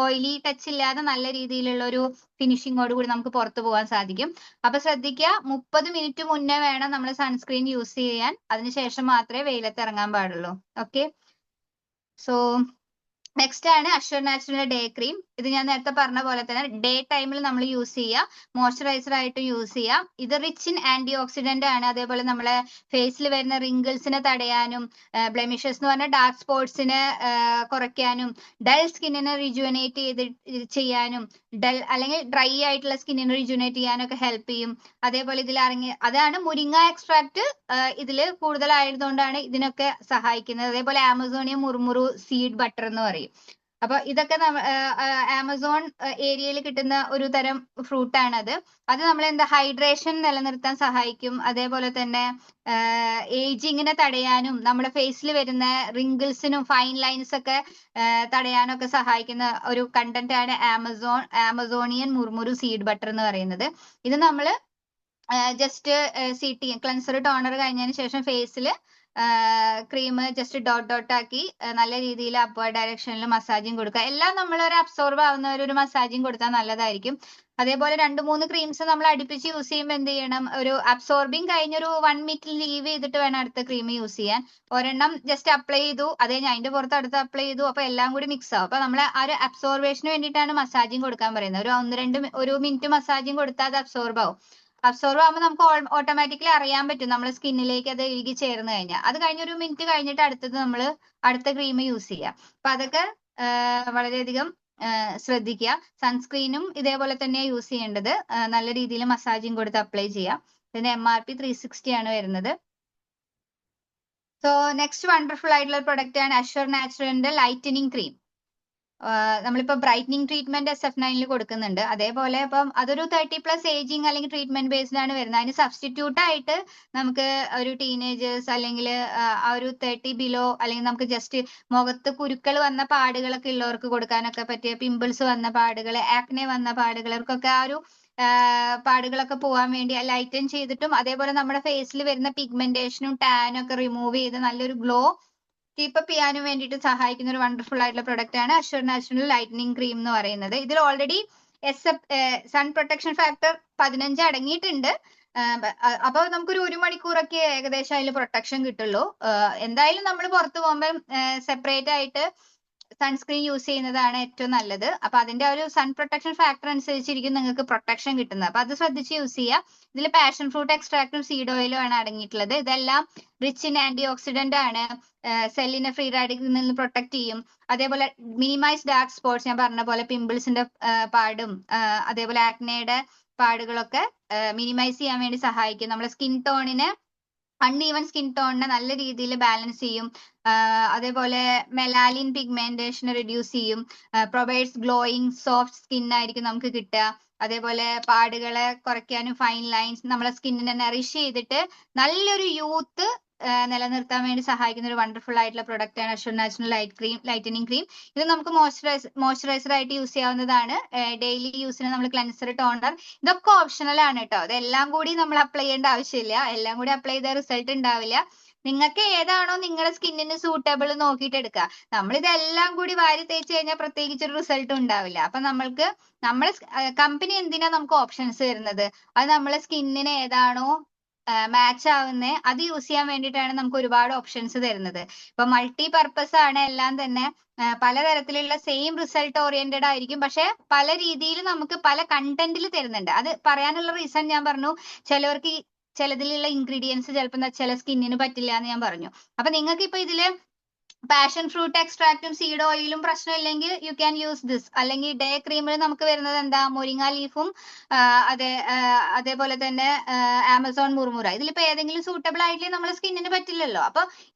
ഓയിലി ടച്ച് ഇല്ലാതെ നല്ല രീതിയിലുള്ള ഒരു ഫിനിഷിങ്ങോട് കൂടി നമുക്ക് പുറത്തു പോകാൻ സാധിക്കും. അപ്പൊ ശ്രദ്ധിക്കുക, 30 മിനിറ്റ് മുന്നേ വേണം നമ്മൾ സൺസ്ക്രീൻ യൂസ് ചെയ്യാൻ. അതിനുശേഷം മാത്രമേ വെയിലത്ത് ഇറങ്ങാൻ പാടുള്ളൂ. ഓക്കെ, സോ നെക്സ്റ്റ് ആണ് അഷ്യൂർ നാച്ചുറൽ ഡേ ക്രീം. ഇത് ഞാൻ നേരത്തെ പറഞ്ഞ പോലെ തന്നെ ഡേ ടൈമിൽ നമ്മൾ യൂസ് ചെയ്യുക, മോയ്സ്ചറൈസർ ആയിട്ട് യൂസ് ചെയ്യാം. ഇത് റിച്ച് ഇൻ ആന്റി ഓക്സിഡന്റ് ആണ്. അതേപോലെ നമ്മളെ ഫേസിൽ വരുന്ന റിങ്കിൾസിനെ തടയാനും ബ്ലെമിഷസ് എന്ന് പറഞ്ഞാൽ ഡാർക്ക് സ്പോട്ട്സിനെ കുറയ്ക്കാനും ഡൾ സ്കിന്നിനെ റിജുവനേറ്റ് ചെയ്യാനും അല്ലെങ്കിൽ ഡ്രൈ ആയിട്ടുള്ള സ്കിന്നിനെ റിജുവനേറ്റ് ചെയ്യാനും ഒക്കെ ഹെൽപ്പ് ചെയ്യും. അതേപോലെ ഇതിൽ അതാണ് മുരിങ്ങ എക്സ്ട്രാക്ട് ഇതിൽ കൂടുതലായതുകൊണ്ടാണ് ഇതിനൊക്കെ സഹായിക്കുന്നത്. അതേപോലെ ആമസോണിയം മുറുമുറു സീഡ് ബട്ടർ എന്ന് പറയും. അപ്പൊ ഇതൊക്കെ ആമസോൺ ഏരിയയിൽ കിട്ടുന്ന ഒരു തരം ഫ്രൂട്ട് ആണ് അത്. അത് നമ്മൾ ഹൈഡ്രേഷൻ നിലനിർത്താൻ സഹായിക്കും. അതേപോലെ തന്നെ ഏജിങ്ങിനെ തടയാനും നമ്മുടെ ഫേസിൽ വരുന്ന റിങ്കിൾസിനും ഫൈൻ ലൈൻസ് ഒക്കെ തടയാനും ഒക്കെ സഹായിക്കുന്ന ഒരു കണ്ടന്റ് ആണ് ആമസോണിയൻ മുർമുരു സീഡ് ബട്ടർ എന്ന് പറയുന്നത്. ഇത് നമ്മൾ ജസ്റ്റ് CTM ക്ലെൻസർ ടോണർ കഴിഞ്ഞതിന് ശേഷം ഫേസിൽ ക്രീം ജസ്റ്റ് ഡോട്ട് ആക്കി നല്ല രീതിയിൽ അപ്വേർഡ് ഡയറക്ഷനിൽ മസാജിങ് കൊടുക്കുക. എല്ലാം നമ്മൾ ഒരു അബ്സോർബ് ആവുന്ന ഒരു മസാജിങ് കൊടുത്താൽ നല്ലതായിരിക്കും. അതേപോലെ 2-3 ക്രീംസ് നമ്മൾ അടുപ്പിച്ച് യൂസ് ചെയ്യുമ്പോൾ എന്ത് ചെയ്യണം, ഒരു അബ്സോർബിങ് കഴിഞ്ഞൊരു 1 മിനിറ്റ് ലീവ് ചെയ്തിട്ട് വേണം അടുത്ത ക്രീം യൂസ് ചെയ്യാൻ. ഒരെണ്ണം ജസ്റ്റ് അപ്ലൈ ചെയ്തു, അത് കഴിഞ്ഞ് അതിന്റെ പുറത്ത് അടുത്ത് അപ്ലൈ ചെയ്തു, അപ്പൊ എല്ലാം കൂടി മിക്സ് ആവും. അപ്പൊ നമ്മൾ ആ ഒരു അബ്സോർബേഷന് വേണ്ടിയിട്ടാണ് മസാജിങ് കൊടുക്കാൻ പറയുന്നത്. ഒരു 1-2 മിനിറ്റ് മസാജിങ് കൊടുത്താൽ അത് അബ്സോർബ് ആവും. അബ്സോർബ് ആകുമ്പോൾ നമുക്ക് ഓട്ടോമാറ്റിക്കലി അറിയാൻ പറ്റും നമ്മുടെ സ്കിന്നിലേക്ക് അത് ഇഴുകി ചേർന്ന് കഴിഞ്ഞാൽ. അത് കഴിഞ്ഞ് ഒരു മിനിറ്റ് കഴിഞ്ഞിട്ട് അടുത്ത ക്രീം യൂസ് ചെയ്യാം. അപ്പൊ അതൊക്കെ വളരെയധികം ശ്രദ്ധിക്കുക. സൺസ്ക്രീനും ഇതേപോലെ തന്നെ യൂസ് ചെയ്യേണ്ടത്. നല്ല രീതിയിൽ മസാജിങ് കൊടുത്ത് അപ്ലൈ ചെയ്യാം. ഇതിന്റെ MRP 360 ആണ് വരുന്നത്. സോ നെക്സ്റ്റ് വണ്ടർഫുൾ ആയിട്ടുള്ള പ്രൊഡക്റ്റ് ആണ് അഷ്യൂർ നാച്ചുറലിന്റെ ലൈറ്റനിങ് ക്രീം. നമ്മളിപ്പോ ബ്രൈറ്റനിങ് ട്രീറ്റ്മെന്റ് SF9 കൊടുക്കുന്നുണ്ട്. അതേപോലെ ഇപ്പം അതൊരു 30+ ഏജിങ് അല്ലെങ്കിൽ ട്രീറ്റ്മെന്റ് ബേസ്ഡ് ആണ് വരുന്നത്. അതിന് സബ്സ്റ്റിറ്റ്യൂട്ട് ആയിട്ട് നമുക്ക് ഒരു ടീനേജേഴ്സ് അല്ലെങ്കിൽ ആ ഒരു 30 ബിലോ അല്ലെങ്കിൽ നമുക്ക് ജസ്റ്റ് മുഖത്ത് കുരുക്കൾ വന്ന പാടുകളൊക്കെ ഉള്ളവർക്ക് കൊടുക്കാനൊക്കെ പറ്റിയ, പിമ്പിൾസ് വന്ന പാടുകൾ, ആക്നെ വന്ന പാടുകൾക്കൊക്കെ ആ ഒരു പാടുകളൊക്കെ പോകാൻ വേണ്ടി ലൈറ്റൻ ചെയ്തിട്ടും അതേപോലെ നമ്മുടെ ഫേസിൽ വരുന്ന പിഗ്മെന്റേഷനും ടാനും ഒക്കെ റിമൂവ് ചെയ്ത് നല്ലൊരു ഗ്ലോ കീപ്പപ്പ് ചെയ്യാനും വേണ്ടിയിട്ട് സഹായിക്കുന്ന ഒരു വണ്ടർഫുൾ ആയിട്ടുള്ള പ്രൊഡക്റ്റ് ആണ് അഷ്യൂർ നാച്ചുറൽ ലൈറ്റനിങ് ക്രീം എന്ന് പറയുന്നത്. ഇതിൽ ഓൾറെഡി സൺ പ്രൊട്ടക്ഷൻ ഫാക്ടർ 15 അടങ്ങിയിട്ടുണ്ട്. അപ്പൊ നമുക്കൊരു 1 മണിക്കൂറൊക്കെ ഏകദേശം അതിൽ പ്രൊട്ടക്ഷൻ കിട്ടുള്ളൂ. എന്തായാലും നമ്മൾ പുറത്തു പോകുമ്പോൾ സെപ്പറേറ്റ് ആയിട്ട് സൺസ്ക്രീൻ യൂസ് ചെയ്യുന്നതാണ് ഏറ്റവും നല്ലത്. അപ്പൊ അതിന്റെ ഒരു സൺ പ്രൊട്ടക്ഷൻ ഫാക്ടർ അനുസരിച്ചിരിക്കും നിങ്ങൾക്ക് പ്രൊട്ടക്ഷൻ കിട്ടുന്നത്. അപ്പൊ അത് ശ്രദ്ധിച്ച് യൂസ് ചെയ്യുക. ഇതിൽ പാഷൻ ഫ്രൂട്ട് എക്സ്ട്രാക്റ്റും സീഡ് ഓയിലും ആണ് അടങ്ങിയിട്ടുള്ളത്. ഇതെല്ലാം റിച്ച് ഇൻ ആന്റി ഓക്സിഡന്റ് ആണ്. സെല്ലിനെ ഫ്രീ റാഡിക്കലിൽ നിന്ന് പ്രൊട്ടക്ട് ചെയ്യും. അതേപോലെ മിനിമൈസ് ഡാർക്ക് സ്പോട്ട്സ്, ഞാൻ പറഞ്ഞ പോലെ പിമ്പിൾസിന്റെ പാടും അതേപോലെ ആക്നയുടെ പാടുകളൊക്കെ മിനിമൈസ് ചെയ്യാൻ വേണ്ടി സഹായിക്കും. നമ്മുടെ സ്കിൻ ടോണിനെ അൺഈവൻ സ്കിൻ ടോണിനെ നല്ല രീതിയിൽ ബാലൻസ് ചെയ്യും. അതേപോലെ മെലാലിൻ പിഗ്മെന്റേഷൻ റിഡ്യൂസ് ചെയ്യും. പ്രൊവൈഡ്സ് ഗ്ലോയിങ് സോഫ്റ്റ് സ്കിൻ ആയിരിക്കും നമുക്ക് കിട്ടുക. അതേപോലെ പാടുകളെ കുറയ്ക്കാനും ഫൈൻ ലൈൻസ് നമ്മളെ സ്കിന്നിനെ നറിഷ് ചെയ്തിട്ട് നല്ലൊരു യൂത്ത് നിലനിർത്താൻ വേണ്ടി സഹായിക്കുന്ന ഒരു വണ്ടർഫുൾ ആയിട്ടുള്ള പ്രൊഡക്റ്റ് ആണ് അഷ്യൂർ നാച്ചുറൽ ലൈറ്റനിങ് ക്രീം. ഇത് നമുക്ക് മോയ്സ്ചറൈസർ ആയിട്ട് യൂസ് ചെയ്യാവുന്നതാണ്. ഡെയിലി യൂസിന് നമ്മൾ ക്ലെൻസർ, ടോണർ ഇതൊക്കെ ഓപ്ഷണൽ ആണ് കേട്ടോ. അതെല്ലാം കൂടി നമ്മൾ അപ്ലൈ ചെയ്യേണ്ട ആവശ്യമില്ല. എല്ലാം കൂടി അപ്ലൈ ചെയ്താൽ റിസൾട്ട് ഉണ്ടാവില്ല. നിങ്ങൾക്ക് ഏതാണോ നിങ്ങളുടെ സ്കിന്നിന് സൂട്ടബിൾ നോക്കിയിട്ട് എടുക്കുക. നമ്മൾ ഇതെല്ലാം കൂടി വാരി തേച്ച് കഴിഞ്ഞാൽ പ്രത്യേകിച്ച് ഒരു റിസൾട്ട് ഉണ്ടാവില്ല. അപ്പൊ നമ്മൾക്ക് നമ്മളെ കമ്പനി എന്തിനാ നമുക്ക് ഓപ്ഷൻസ് തരുന്നത്, അത് നമ്മളെ സ്കിന്നിന് ഏതാണോ മാച്ച് ആവുന്നേ അത് യൂസ് ചെയ്യാൻ വേണ്ടിയിട്ടാണ് നമുക്ക് ഒരുപാട് ഓപ്ഷൻസ് തരുന്നത്. ഇപ്പൊ മൾട്ടി പർപ്പസ് ആണ് എല്ലാം തന്നെ. പലതരത്തിലുള്ള സെയിം റിസൾട്ട് ഓറിയന്റഡ് ആയിരിക്കും, പക്ഷെ പല രീതിയിൽ നമുക്ക് പല കണ്ടന്റിൽ തരുന്നുണ്ട്. അത് പറയാനുള്ള റീസൺ ഞാൻ പറഞ്ഞു. ചിലവർക്ക് ചിലതിലുള്ള ഇൻഗ്രീഡിയൻസ് ചിലപ്പോൾ ചില സ്കിന്നിന് പറ്റില്ല എന്ന് ഞാൻ പറഞ്ഞു. അപ്പൊ നിങ്ങൾക്ക് ഇപ്പൊ ഇതില് പാഷൻ ഫ്രൂട്ട് എക്സ്ട്രാക്റ്റും സീഡ് ഓയിലും പ്രശ്നമില്ലെങ്കിൽ യു ക്യാൻ യൂസ് ദിസ്. അല്ലെങ്കിൽ ഡേ ക്രീമിൽ നമുക്ക് വരുന്നത് എന്താ, മുരിങ്ങ ലീഫും അതേപോലെ തന്നെ ആമസോൺ മുർമുറ. ഇതിലിപ്പോ ഏതെങ്കിലും സൂട്ടബിൾ ആയിട്ടില്ലേ നമ്മുടെ സ്കിന്നിന് പറ്റില്ലല്ലോ. അപ്പൊ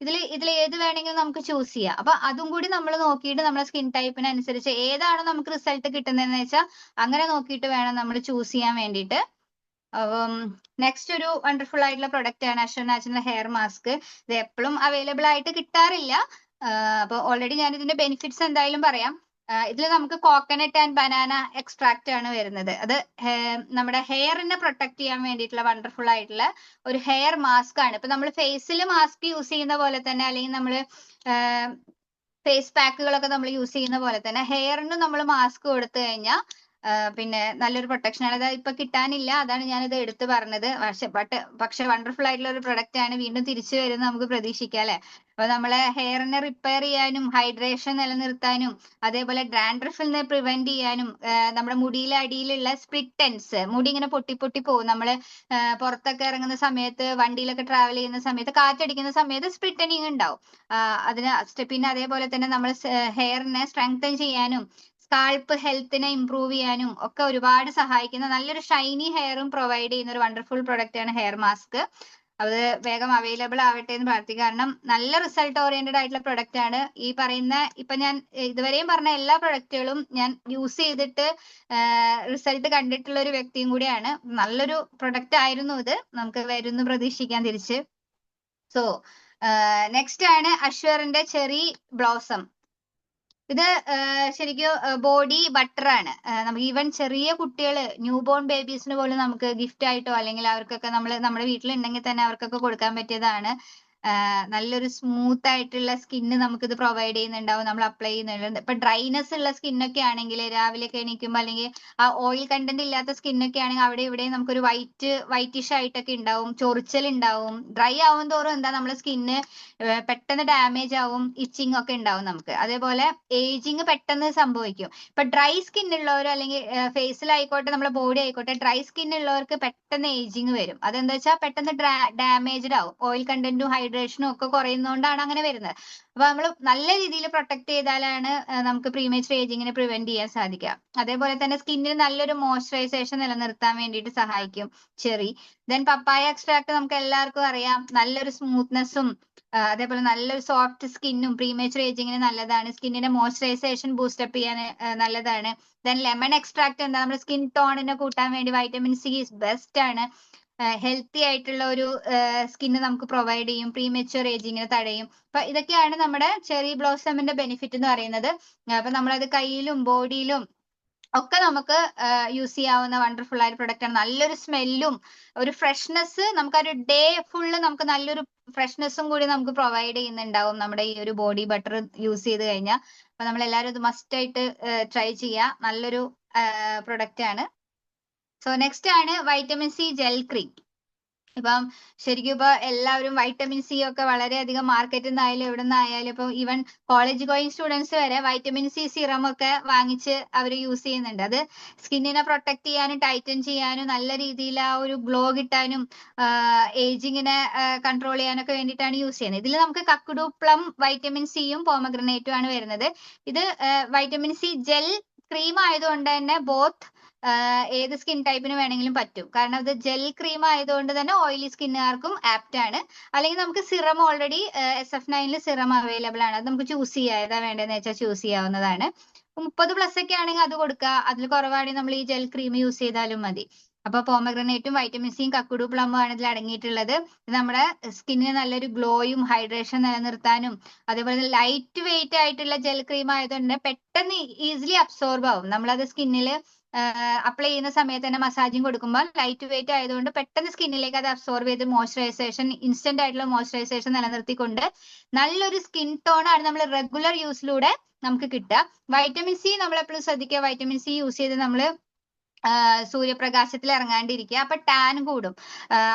ഇതിൽ ഏത് വേണമെങ്കിലും നമുക്ക് ചൂസ് ചെയ്യാം. അപ്പൊ അതും കൂടി നമ്മൾ നോക്കിയിട്ട് നമ്മുടെ സ്കിൻ ടൈപ്പിനനുസരിച്ച് ഏതാണോ നമുക്ക് റിസൾട്ട് കിട്ടുന്നതെന്ന് വെച്ചാൽ അങ്ങനെ നോക്കിയിട്ട് വേണം നമ്മൾ ചൂസ് ചെയ്യാൻ വേണ്ടിയിട്ട്. നെക്സ്റ്റ് ഒരു വണ്ടർഫുൾ ആയിട്ടുള്ള പ്രൊഡക്റ്റ് ആണ് അഷ്യൂർ നാച്ചുറൽ ഹെയർ മാസ്ക്. ഇത് എപ്പോഴും അവൈലബിൾ ആയിട്ട് കിട്ടാറില്ല. അപ്പൊ ഓൾറെഡി ഞാൻ ഇതിന്റെ ബെനിഫിറ്റ്സ് എന്തായാലും പറയാം. ഇതിൽ നമുക്ക് കോക്കനട്ട് ആൻഡ് ബനാന എക്സ്ട്രാക്ട് ആണ് വരുന്നത്. അത് നമ്മുടെ ഹെയറിനെ പ്രൊട്ടക്ട് ചെയ്യാൻ വേണ്ടിയിട്ടുള്ള വണ്ടർഫുൾ ആയിട്ടുള്ള ഒരു ഹെയർ മാസ്ക് ആണ്. ഇപ്പൊ നമ്മൾ ഫേസിൽ മാസ്ക് യൂസ് ചെയ്യുന്ന പോലെ തന്നെ, അല്ലെങ്കിൽ നമ്മൾ ഫേസ് പാക്കുകളൊക്കെ നമ്മൾ യൂസ് ചെയ്യുന്ന പോലെ തന്നെ ഹെയറിന് നമ്മൾ മാസ്ക് കൊടുത്തു കഴിഞ്ഞാൽ പിന്നെ നല്ലൊരു പ്രൊട്ടക്ഷൻ ആണ്. അത് ഇപ്പൊ കിട്ടാനില്ല, അതാണ് ഞാനിത് എടുത്തു പറഞ്ഞത്. പക്ഷെ വണ്ടർഫുൾ ആയിട്ടുള്ള ഒരു പ്രൊഡക്റ്റ് ആണ്. വീണ്ടും തിരിച്ചു വരുന്ന നമുക്ക് പ്രതീക്ഷിക്കാം അല്ലെ. അപ്പൊ നമ്മളെ ഹെയറിനെ റിപ്പയർ ചെയ്യാനും ഹൈഡ്രേഷൻ നിലനിർത്താനും അതേപോലെ ഡാൻഡ്രഫിൽ നിന്ന് പ്രിവെന്റ് ചെയ്യാനും നമ്മുടെ മുടിയിലെ അടിയിലുള്ള സ്പ്ലിറ്റ് എൻഡ്സ്, മുടി ഇങ്ങനെ പൊട്ടി പൊട്ടി പോകും. നമ്മള് പുറത്തൊക്കെ ഇറങ്ങുന്ന സമയത്ത്, വണ്ടിയിലൊക്കെ ട്രാവൽ ചെയ്യുന്ന സമയത്ത്, കാറ്റടിക്കുന്ന സമയത്ത് സ്പ്ലിറ്റനിങ് ഉണ്ടാവും. പിന്നെ അതേപോലെ തന്നെ നമ്മൾ ഹെയറിനെ സ്ട്രെങ്തൻ ചെയ്യാനും സ്കാൾപ്പ് ഹെൽത്തിനെ ഇംപ്രൂവ് ചെയ്യാനും ഒക്കെ ഒരുപാട് സഹായിക്കുന്ന നല്ലൊരു ഷൈനി ഹെയറും പ്രൊവൈഡ് ചെയ്യുന്ന ഒരു വണ്ടർഫുൾ പ്രൊഡക്റ്റ് ആണ് ഹെയർ മാസ്ക്. അത് വേഗം അവൈലബിൾ ആവട്ടെ എന്ന് പ്രാർത്ഥിക്കുക. കാരണം നല്ല റിസൾട്ട് ഓറിയന്റഡ് ആയിട്ടുള്ള പ്രൊഡക്റ്റ് ആണ്. ഈ പറയുന്ന ഇപ്പൊ ഞാൻ ഇതുവരെയും പറഞ്ഞ എല്ലാ പ്രൊഡക്റ്റുകളും ഞാൻ യൂസ് ചെയ്തിട്ട് റിസൾട്ട് കണ്ടിട്ടുള്ള ഒരു വ്യക്തിയും കൂടിയാണ്. നല്ലൊരു പ്രൊഡക്റ്റ് ആയിരുന്നു ഇത്. നമുക്ക് വരുന്നു പ്രതീക്ഷിക്കാൻ തിരിച്ച്. സോ നെക്സ്റ്റ് ആണ് അഷ്വറിന്റെ ചെറി ബ്ലോസം. ഇത് ശരിക്കും ബോഡി ബട്ടർ ആണ്. നമുക്ക് ഈവൻ ചെറിയ കുട്ടികൾ, ന്യൂ ബോൺ ബേബീസിന് പോലും നമുക്ക് ഗിഫ്റ്റ് ആയിട്ടോ അല്ലെങ്കിൽ അവർക്കൊക്കെ നമ്മൾ നമ്മുടെ വീട്ടിലുണ്ടെങ്കിൽ തന്നെ അവർക്കൊക്കെ കൊടുക്കാൻ പറ്റിയതാണ്. നല്ലൊരു സ്മൂത്ത് ആയിട്ടുള്ള സ്കിന്ന് നമുക്കിത് പ്രൊവൈഡ് ചെയ്യുന്നുണ്ടാവും നമ്മൾ അപ്ലൈ ചെയ്യുന്നുണ്ട്. ഇപ്പൊ ഡ്രൈനെസ് ഉള്ള സ്കിന്നൊക്കെ ആണെങ്കിൽ രാവിലെയൊക്കെ എണീക്കുമ്പോൾ, അല്ലെങ്കിൽ ആ ഓയിൽ കണ്ടന്റ് ഇല്ലാത്ത സ്കിന്നൊക്കെ ആണെങ്കിൽ അവിടെ ഇവിടെ നമുക്കൊരു വൈറ്റിഷ് ആയിട്ടൊക്കെ ഉണ്ടാവും, ചൊറിച്ചൽ ഉണ്ടാവും. ഡ്രൈ ആവും തോറും എന്താ നമ്മുടെ സ്കിന്ന് പെട്ടെന്ന് ഡാമേജ് ആവും, ഇച്ചിങ് ഒക്കെ ഉണ്ടാവും നമുക്ക്. അതേപോലെ ഏജിങ് പെട്ടെന്ന് സംഭവിക്കും. ഇപ്പൊ ഡ്രൈ സ്കിൻ ഉള്ളവരോ അല്ലെങ്കിൽ ഫേസിലായിക്കോട്ടെ നമ്മുടെ ബോഡി ആയിക്കോട്ടെ, ഡ്രൈ സ്കിൻ ഉള്ളവർക്ക് പെട്ടെന്ന് ഏജിങ് വരും. അതെന്താ വെച്ചാൽ പെട്ടെന്ന് ഡാമേജ്ഡ് ആവും. ഓയിൽ കണ്ടന്റും ഹൈഡ്രേഷനും ഒക്കെ കുറയുന്നതുകൊണ്ടാണ് അങ്ങനെ വരുന്നത്. അപ്പൊ നമ്മൾ നല്ല രീതിയിൽ പ്രൊട്ടക്ട് ചെയ്താലാണ് നമുക്ക് പ്രീമേച്ചർ ഏജിങ്ങിനെ പ്രിവെന്റ് ചെയ്യാൻ സാധിക്കുക. അതേപോലെ തന്നെ സ്കിന്നിന് നല്ലൊരു മോയ്സ്ചറൈസേഷൻ നിലനിർത്താൻ വേണ്ടിയിട്ട് സഹായിക്കും ചെറി. ദെൻ പപ്പായ എക്സ്ട്രാക്ട് നമുക്ക് എല്ലാവർക്കും അറിയാം, നല്ലൊരു സ്മൂത്ത്നെസ്സും അതേപോലെ നല്ലൊരു സോഫ്റ്റ് സ്കിന്നും പ്രീമേച്ചർ ഏജിങ്ങിന് നല്ലതാണ്. സ്കിന്നിന്റെ മോയ്സ്ചറൈസേഷൻ ബൂസ്റ്റപ്പ് ചെയ്യാൻ നല്ലതാണ്. ദെൻ ലെമൺ എക്സ്ട്രാക്ട് എന്താ, നമ്മുടെ സ്കിൻ ടോണിനെ കൂട്ടാൻ വേണ്ടി വൈറ്റമിൻ സി ബെസ്റ്റ് ആണ്. ഹെൽത്തി ആയിട്ടുള്ള ഒരു സ്കിന്ന് നമുക്ക് പ്രൊവൈഡ് ചെയ്യും, പ്രീമേച്ചർ ഏജിങ്ങിനെ തടയും. അപ്പൊ ഇതൊക്കെയാണ് നമ്മുടെ ചെറി ബ്ലോസമിന്റെ ബെനിഫിറ്റ് എന്ന് പറയുന്നത്. അപ്പൊ നമ്മളത് കയ്യിലും ബോഡിയിലും ഒക്കെ നമുക്ക് യൂസ് ചെയ്യാവുന്ന വണ്ടർഫുൾ ആയ പ്രൊഡക്റ്റ് ആണ്. നല്ലൊരു സ്മെല്ലും ഒരു ഫ്രഷ്നെസ്, നമുക്കൊരു ഡേ ഫുള്ള് നമുക്ക് നല്ലൊരു ഫ്രഷ്നെസ്സും കൂടി നമുക്ക് പ്രൊവൈഡ് ചെയ്യുന്നുണ്ടാവും നമ്മുടെ ഈ ഒരു ബോഡി ബട്ടർ യൂസ് ചെയ്ത് കഴിഞ്ഞാൽ. അപ്പൊ നമ്മൾ എല്ലാവരും ഇത് മസ്റ്റ് ആയിട്ട് ട്രൈ ചെയ്യുക. നല്ലൊരു പ്രൊഡക്റ്റ് ആണ്. സോ നെക്സ്റ്റ് ആണ് വൈറ്റമിൻ സി ജെൽ ക്രീം. ഇപ്പം ശരിക്കും ഇപ്പൊ എല്ലാവരും വൈറ്റമിൻ സി ഒക്കെ വളരെയധികം മാർക്കറ്റിൽ നിന്നായാലും എവിടെ നിന്നായാലും ഇപ്പൊ ഈവൻ കോളേജ് ഗോയിങ് സ്റ്റുഡൻസ് വരെ വൈറ്റമിൻ സി സിറം ഒക്കെ വാങ്ങിച്ച് അവർ യൂസ് ചെയ്യുന്നുണ്ട്. അത് സ്കിന്നിനെ പ്രൊട്ടക്ട് ചെയ്യാനും ടൈറ്റൻ ചെയ്യാനും നല്ല രീതിയിൽ ആ ഒരു ഗ്ലോ കിട്ടാനും ഏജിങ്ങിനെ കൺട്രോൾ ചെയ്യാനൊക്കെ വേണ്ടിയിട്ടാണ് യൂസ് ചെയ്യുന്നത്. ഇതിൽ നമുക്ക് കക്കുഡു പ്ലം വൈറ്റമിൻ സിയും പോമഗ്രനേറ്റും ആണ് വരുന്നത്. ഇത് വൈറ്റമിൻ സി ജെൽ ക്രീം ആയതുകൊണ്ട് തന്നെ ബോത്ത് ഏത് സ്കിൻ ടൈപ്പിന് വേണമെങ്കിലും പറ്റും. കാരണം ഇത് ജെൽ ക്രീം ആയതുകൊണ്ട് തന്നെ ഓയിലി സ്കിന്നുകാർക്കും ആപ്റ്റ് ആണ്. അല്ലെങ്കിൽ നമുക്ക് serum already SF9 serum available ആണ്. അത് നമുക്ക് ചൂസ് ചെയ്യാം, ഏതാ വേണ്ടതെന്ന് വെച്ചാൽ ചൂസ് ചെയ്യാവുന്നതാണ്. 30+ ഒക്കെ ആണെങ്കിൽ അത് കൊടുക്കുക. അതിൽ കുറവാണെങ്കിൽ നമ്മൾ ഈ ജെൽ ക്രീം യൂസ് ചെയ്താലും മതി. അപ്പൊ പോമഗ്രനേറ്റും വൈറ്റമിൻ സിയും കക്കുഡു പ്ലമ്മും ആണ് ഇതിൽ അടങ്ങിയിട്ടുള്ളത്. ഇത് നമ്മുടെ സ്കിന്നിന് നല്ലൊരു ഗ്ലോയും ഹൈഡ്രേഷൻ നിലനിർത്താനും അതേപോലെ ലൈറ്റ് വെയിറ്റ് ആയിട്ടുള്ള ജെൽ ക്രീം ആയതുകൊണ്ട് പെട്ടെന്ന് ഈസിലി അബ്സോർബ് ആവും. നമ്മളത് സ്കിന്നിൽ അപ്ലൈ ചെയ്യുന്ന സമയത്ത് തന്നെ മസാജിങ് കൊടുക്കുമ്പോൾ ലൈറ്റ് വെയിറ്റ് ആയതുകൊണ്ട് പെട്ടെന്ന് സ്കിന്നിലേക്ക് അത് അബ്സോർബ് ചെയ്ത് മോയ്സ്ചറൈസേഷൻ, ഇൻസ്റ്റന്റ് ആയിട്ടുള്ള മോയ്സ്ചറൈസേഷൻ നിലനിർത്തിക്കൊണ്ട് നല്ലൊരു സ്കിൻ ടോൺ ആണ് നമ്മൾ റെഗുലർ യൂസിലൂടെ നമുക്ക് കിട്ടുക. വൈറ്റമിൻ സി നമ്മൾ എപ്പോഴും ശ്രദ്ധിക്കുക, വൈറ്റമിൻ സി യൂസ് ചെയ്ത് നമ്മൾ സൂര്യപ്രകാശത്തിൽ ഇറങ്ങാണ്ടിരിക്കുക. അപ്പൊ ടാൻ കൂടും.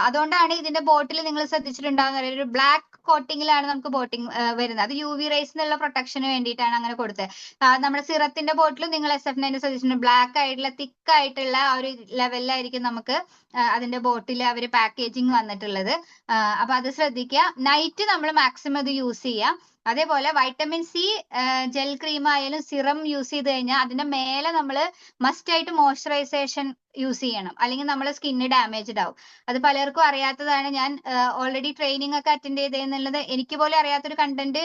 അതുകൊണ്ടാണ് ഇതിന്റെ ബോട്ടിൽ നിങ്ങൾ ശ്രദ്ധിച്ചിട്ടുണ്ടാകുന്ന ഒരു ബ്ലാക്ക് കോട്ടിങ്ങിലാണ് നമുക്ക് ബോട്ടിങ് വരുന്നത്. അത് UV റേസ് എന്നുള്ള പ്രൊട്ടക്ഷന് വേണ്ടിയിട്ടാണ് അങ്ങനെ കൊടുത്തത്. നമ്മുടെ സിറത്തിന്റെ ബോട്ടിൽ നിങ്ങൾ SF9 ശ്രദ്ധിച്ചിട്ടുണ്ട്, ബ്ലാക്ക് ആയിട്ടുള്ള തിക്ക് ആയിട്ടുള്ള ആ ഒരു ലെവലിലായിരിക്കും നമുക്ക് അതിന്റെ ബോട്ടിൽ അവർ പാക്കേജിങ് വന്നിട്ടുള്ളത്. അപ്പൊ അത് ശ്രദ്ധിക്കുക. നൈറ്റ് നമ്മൾ മാക്സിമം അത് യൂസ് ചെയ്യുക. അതേപോലെ വൈറ്റമിൻ സി ജെൽ ക്രീം ആയാലും സിറം യൂസ് ചെയ്ത് കഴിഞ്ഞാൽ അതിന്റെ മേലെ നമ്മൾ മസ്റ്റ് ആയിട്ട് മോയ്സ്ചറൈസേഷൻ യൂസ് ചെയ്യണം, അല്ലെങ്കിൽ നമ്മളെ സ്കിന്ന് ഡാമേജ്ഡ് ആവും. അത് പലർക്കും അറിയാത്തതാണ്. ഞാൻ ഓൾറെഡി ട്രെയിനിങ് ഒക്കെ അറ്റൻഡ് ചെയ്തെന്നുള്ളത് എനിക്ക് പോലും അറിയാത്തൊരു കണ്ടന്റ്,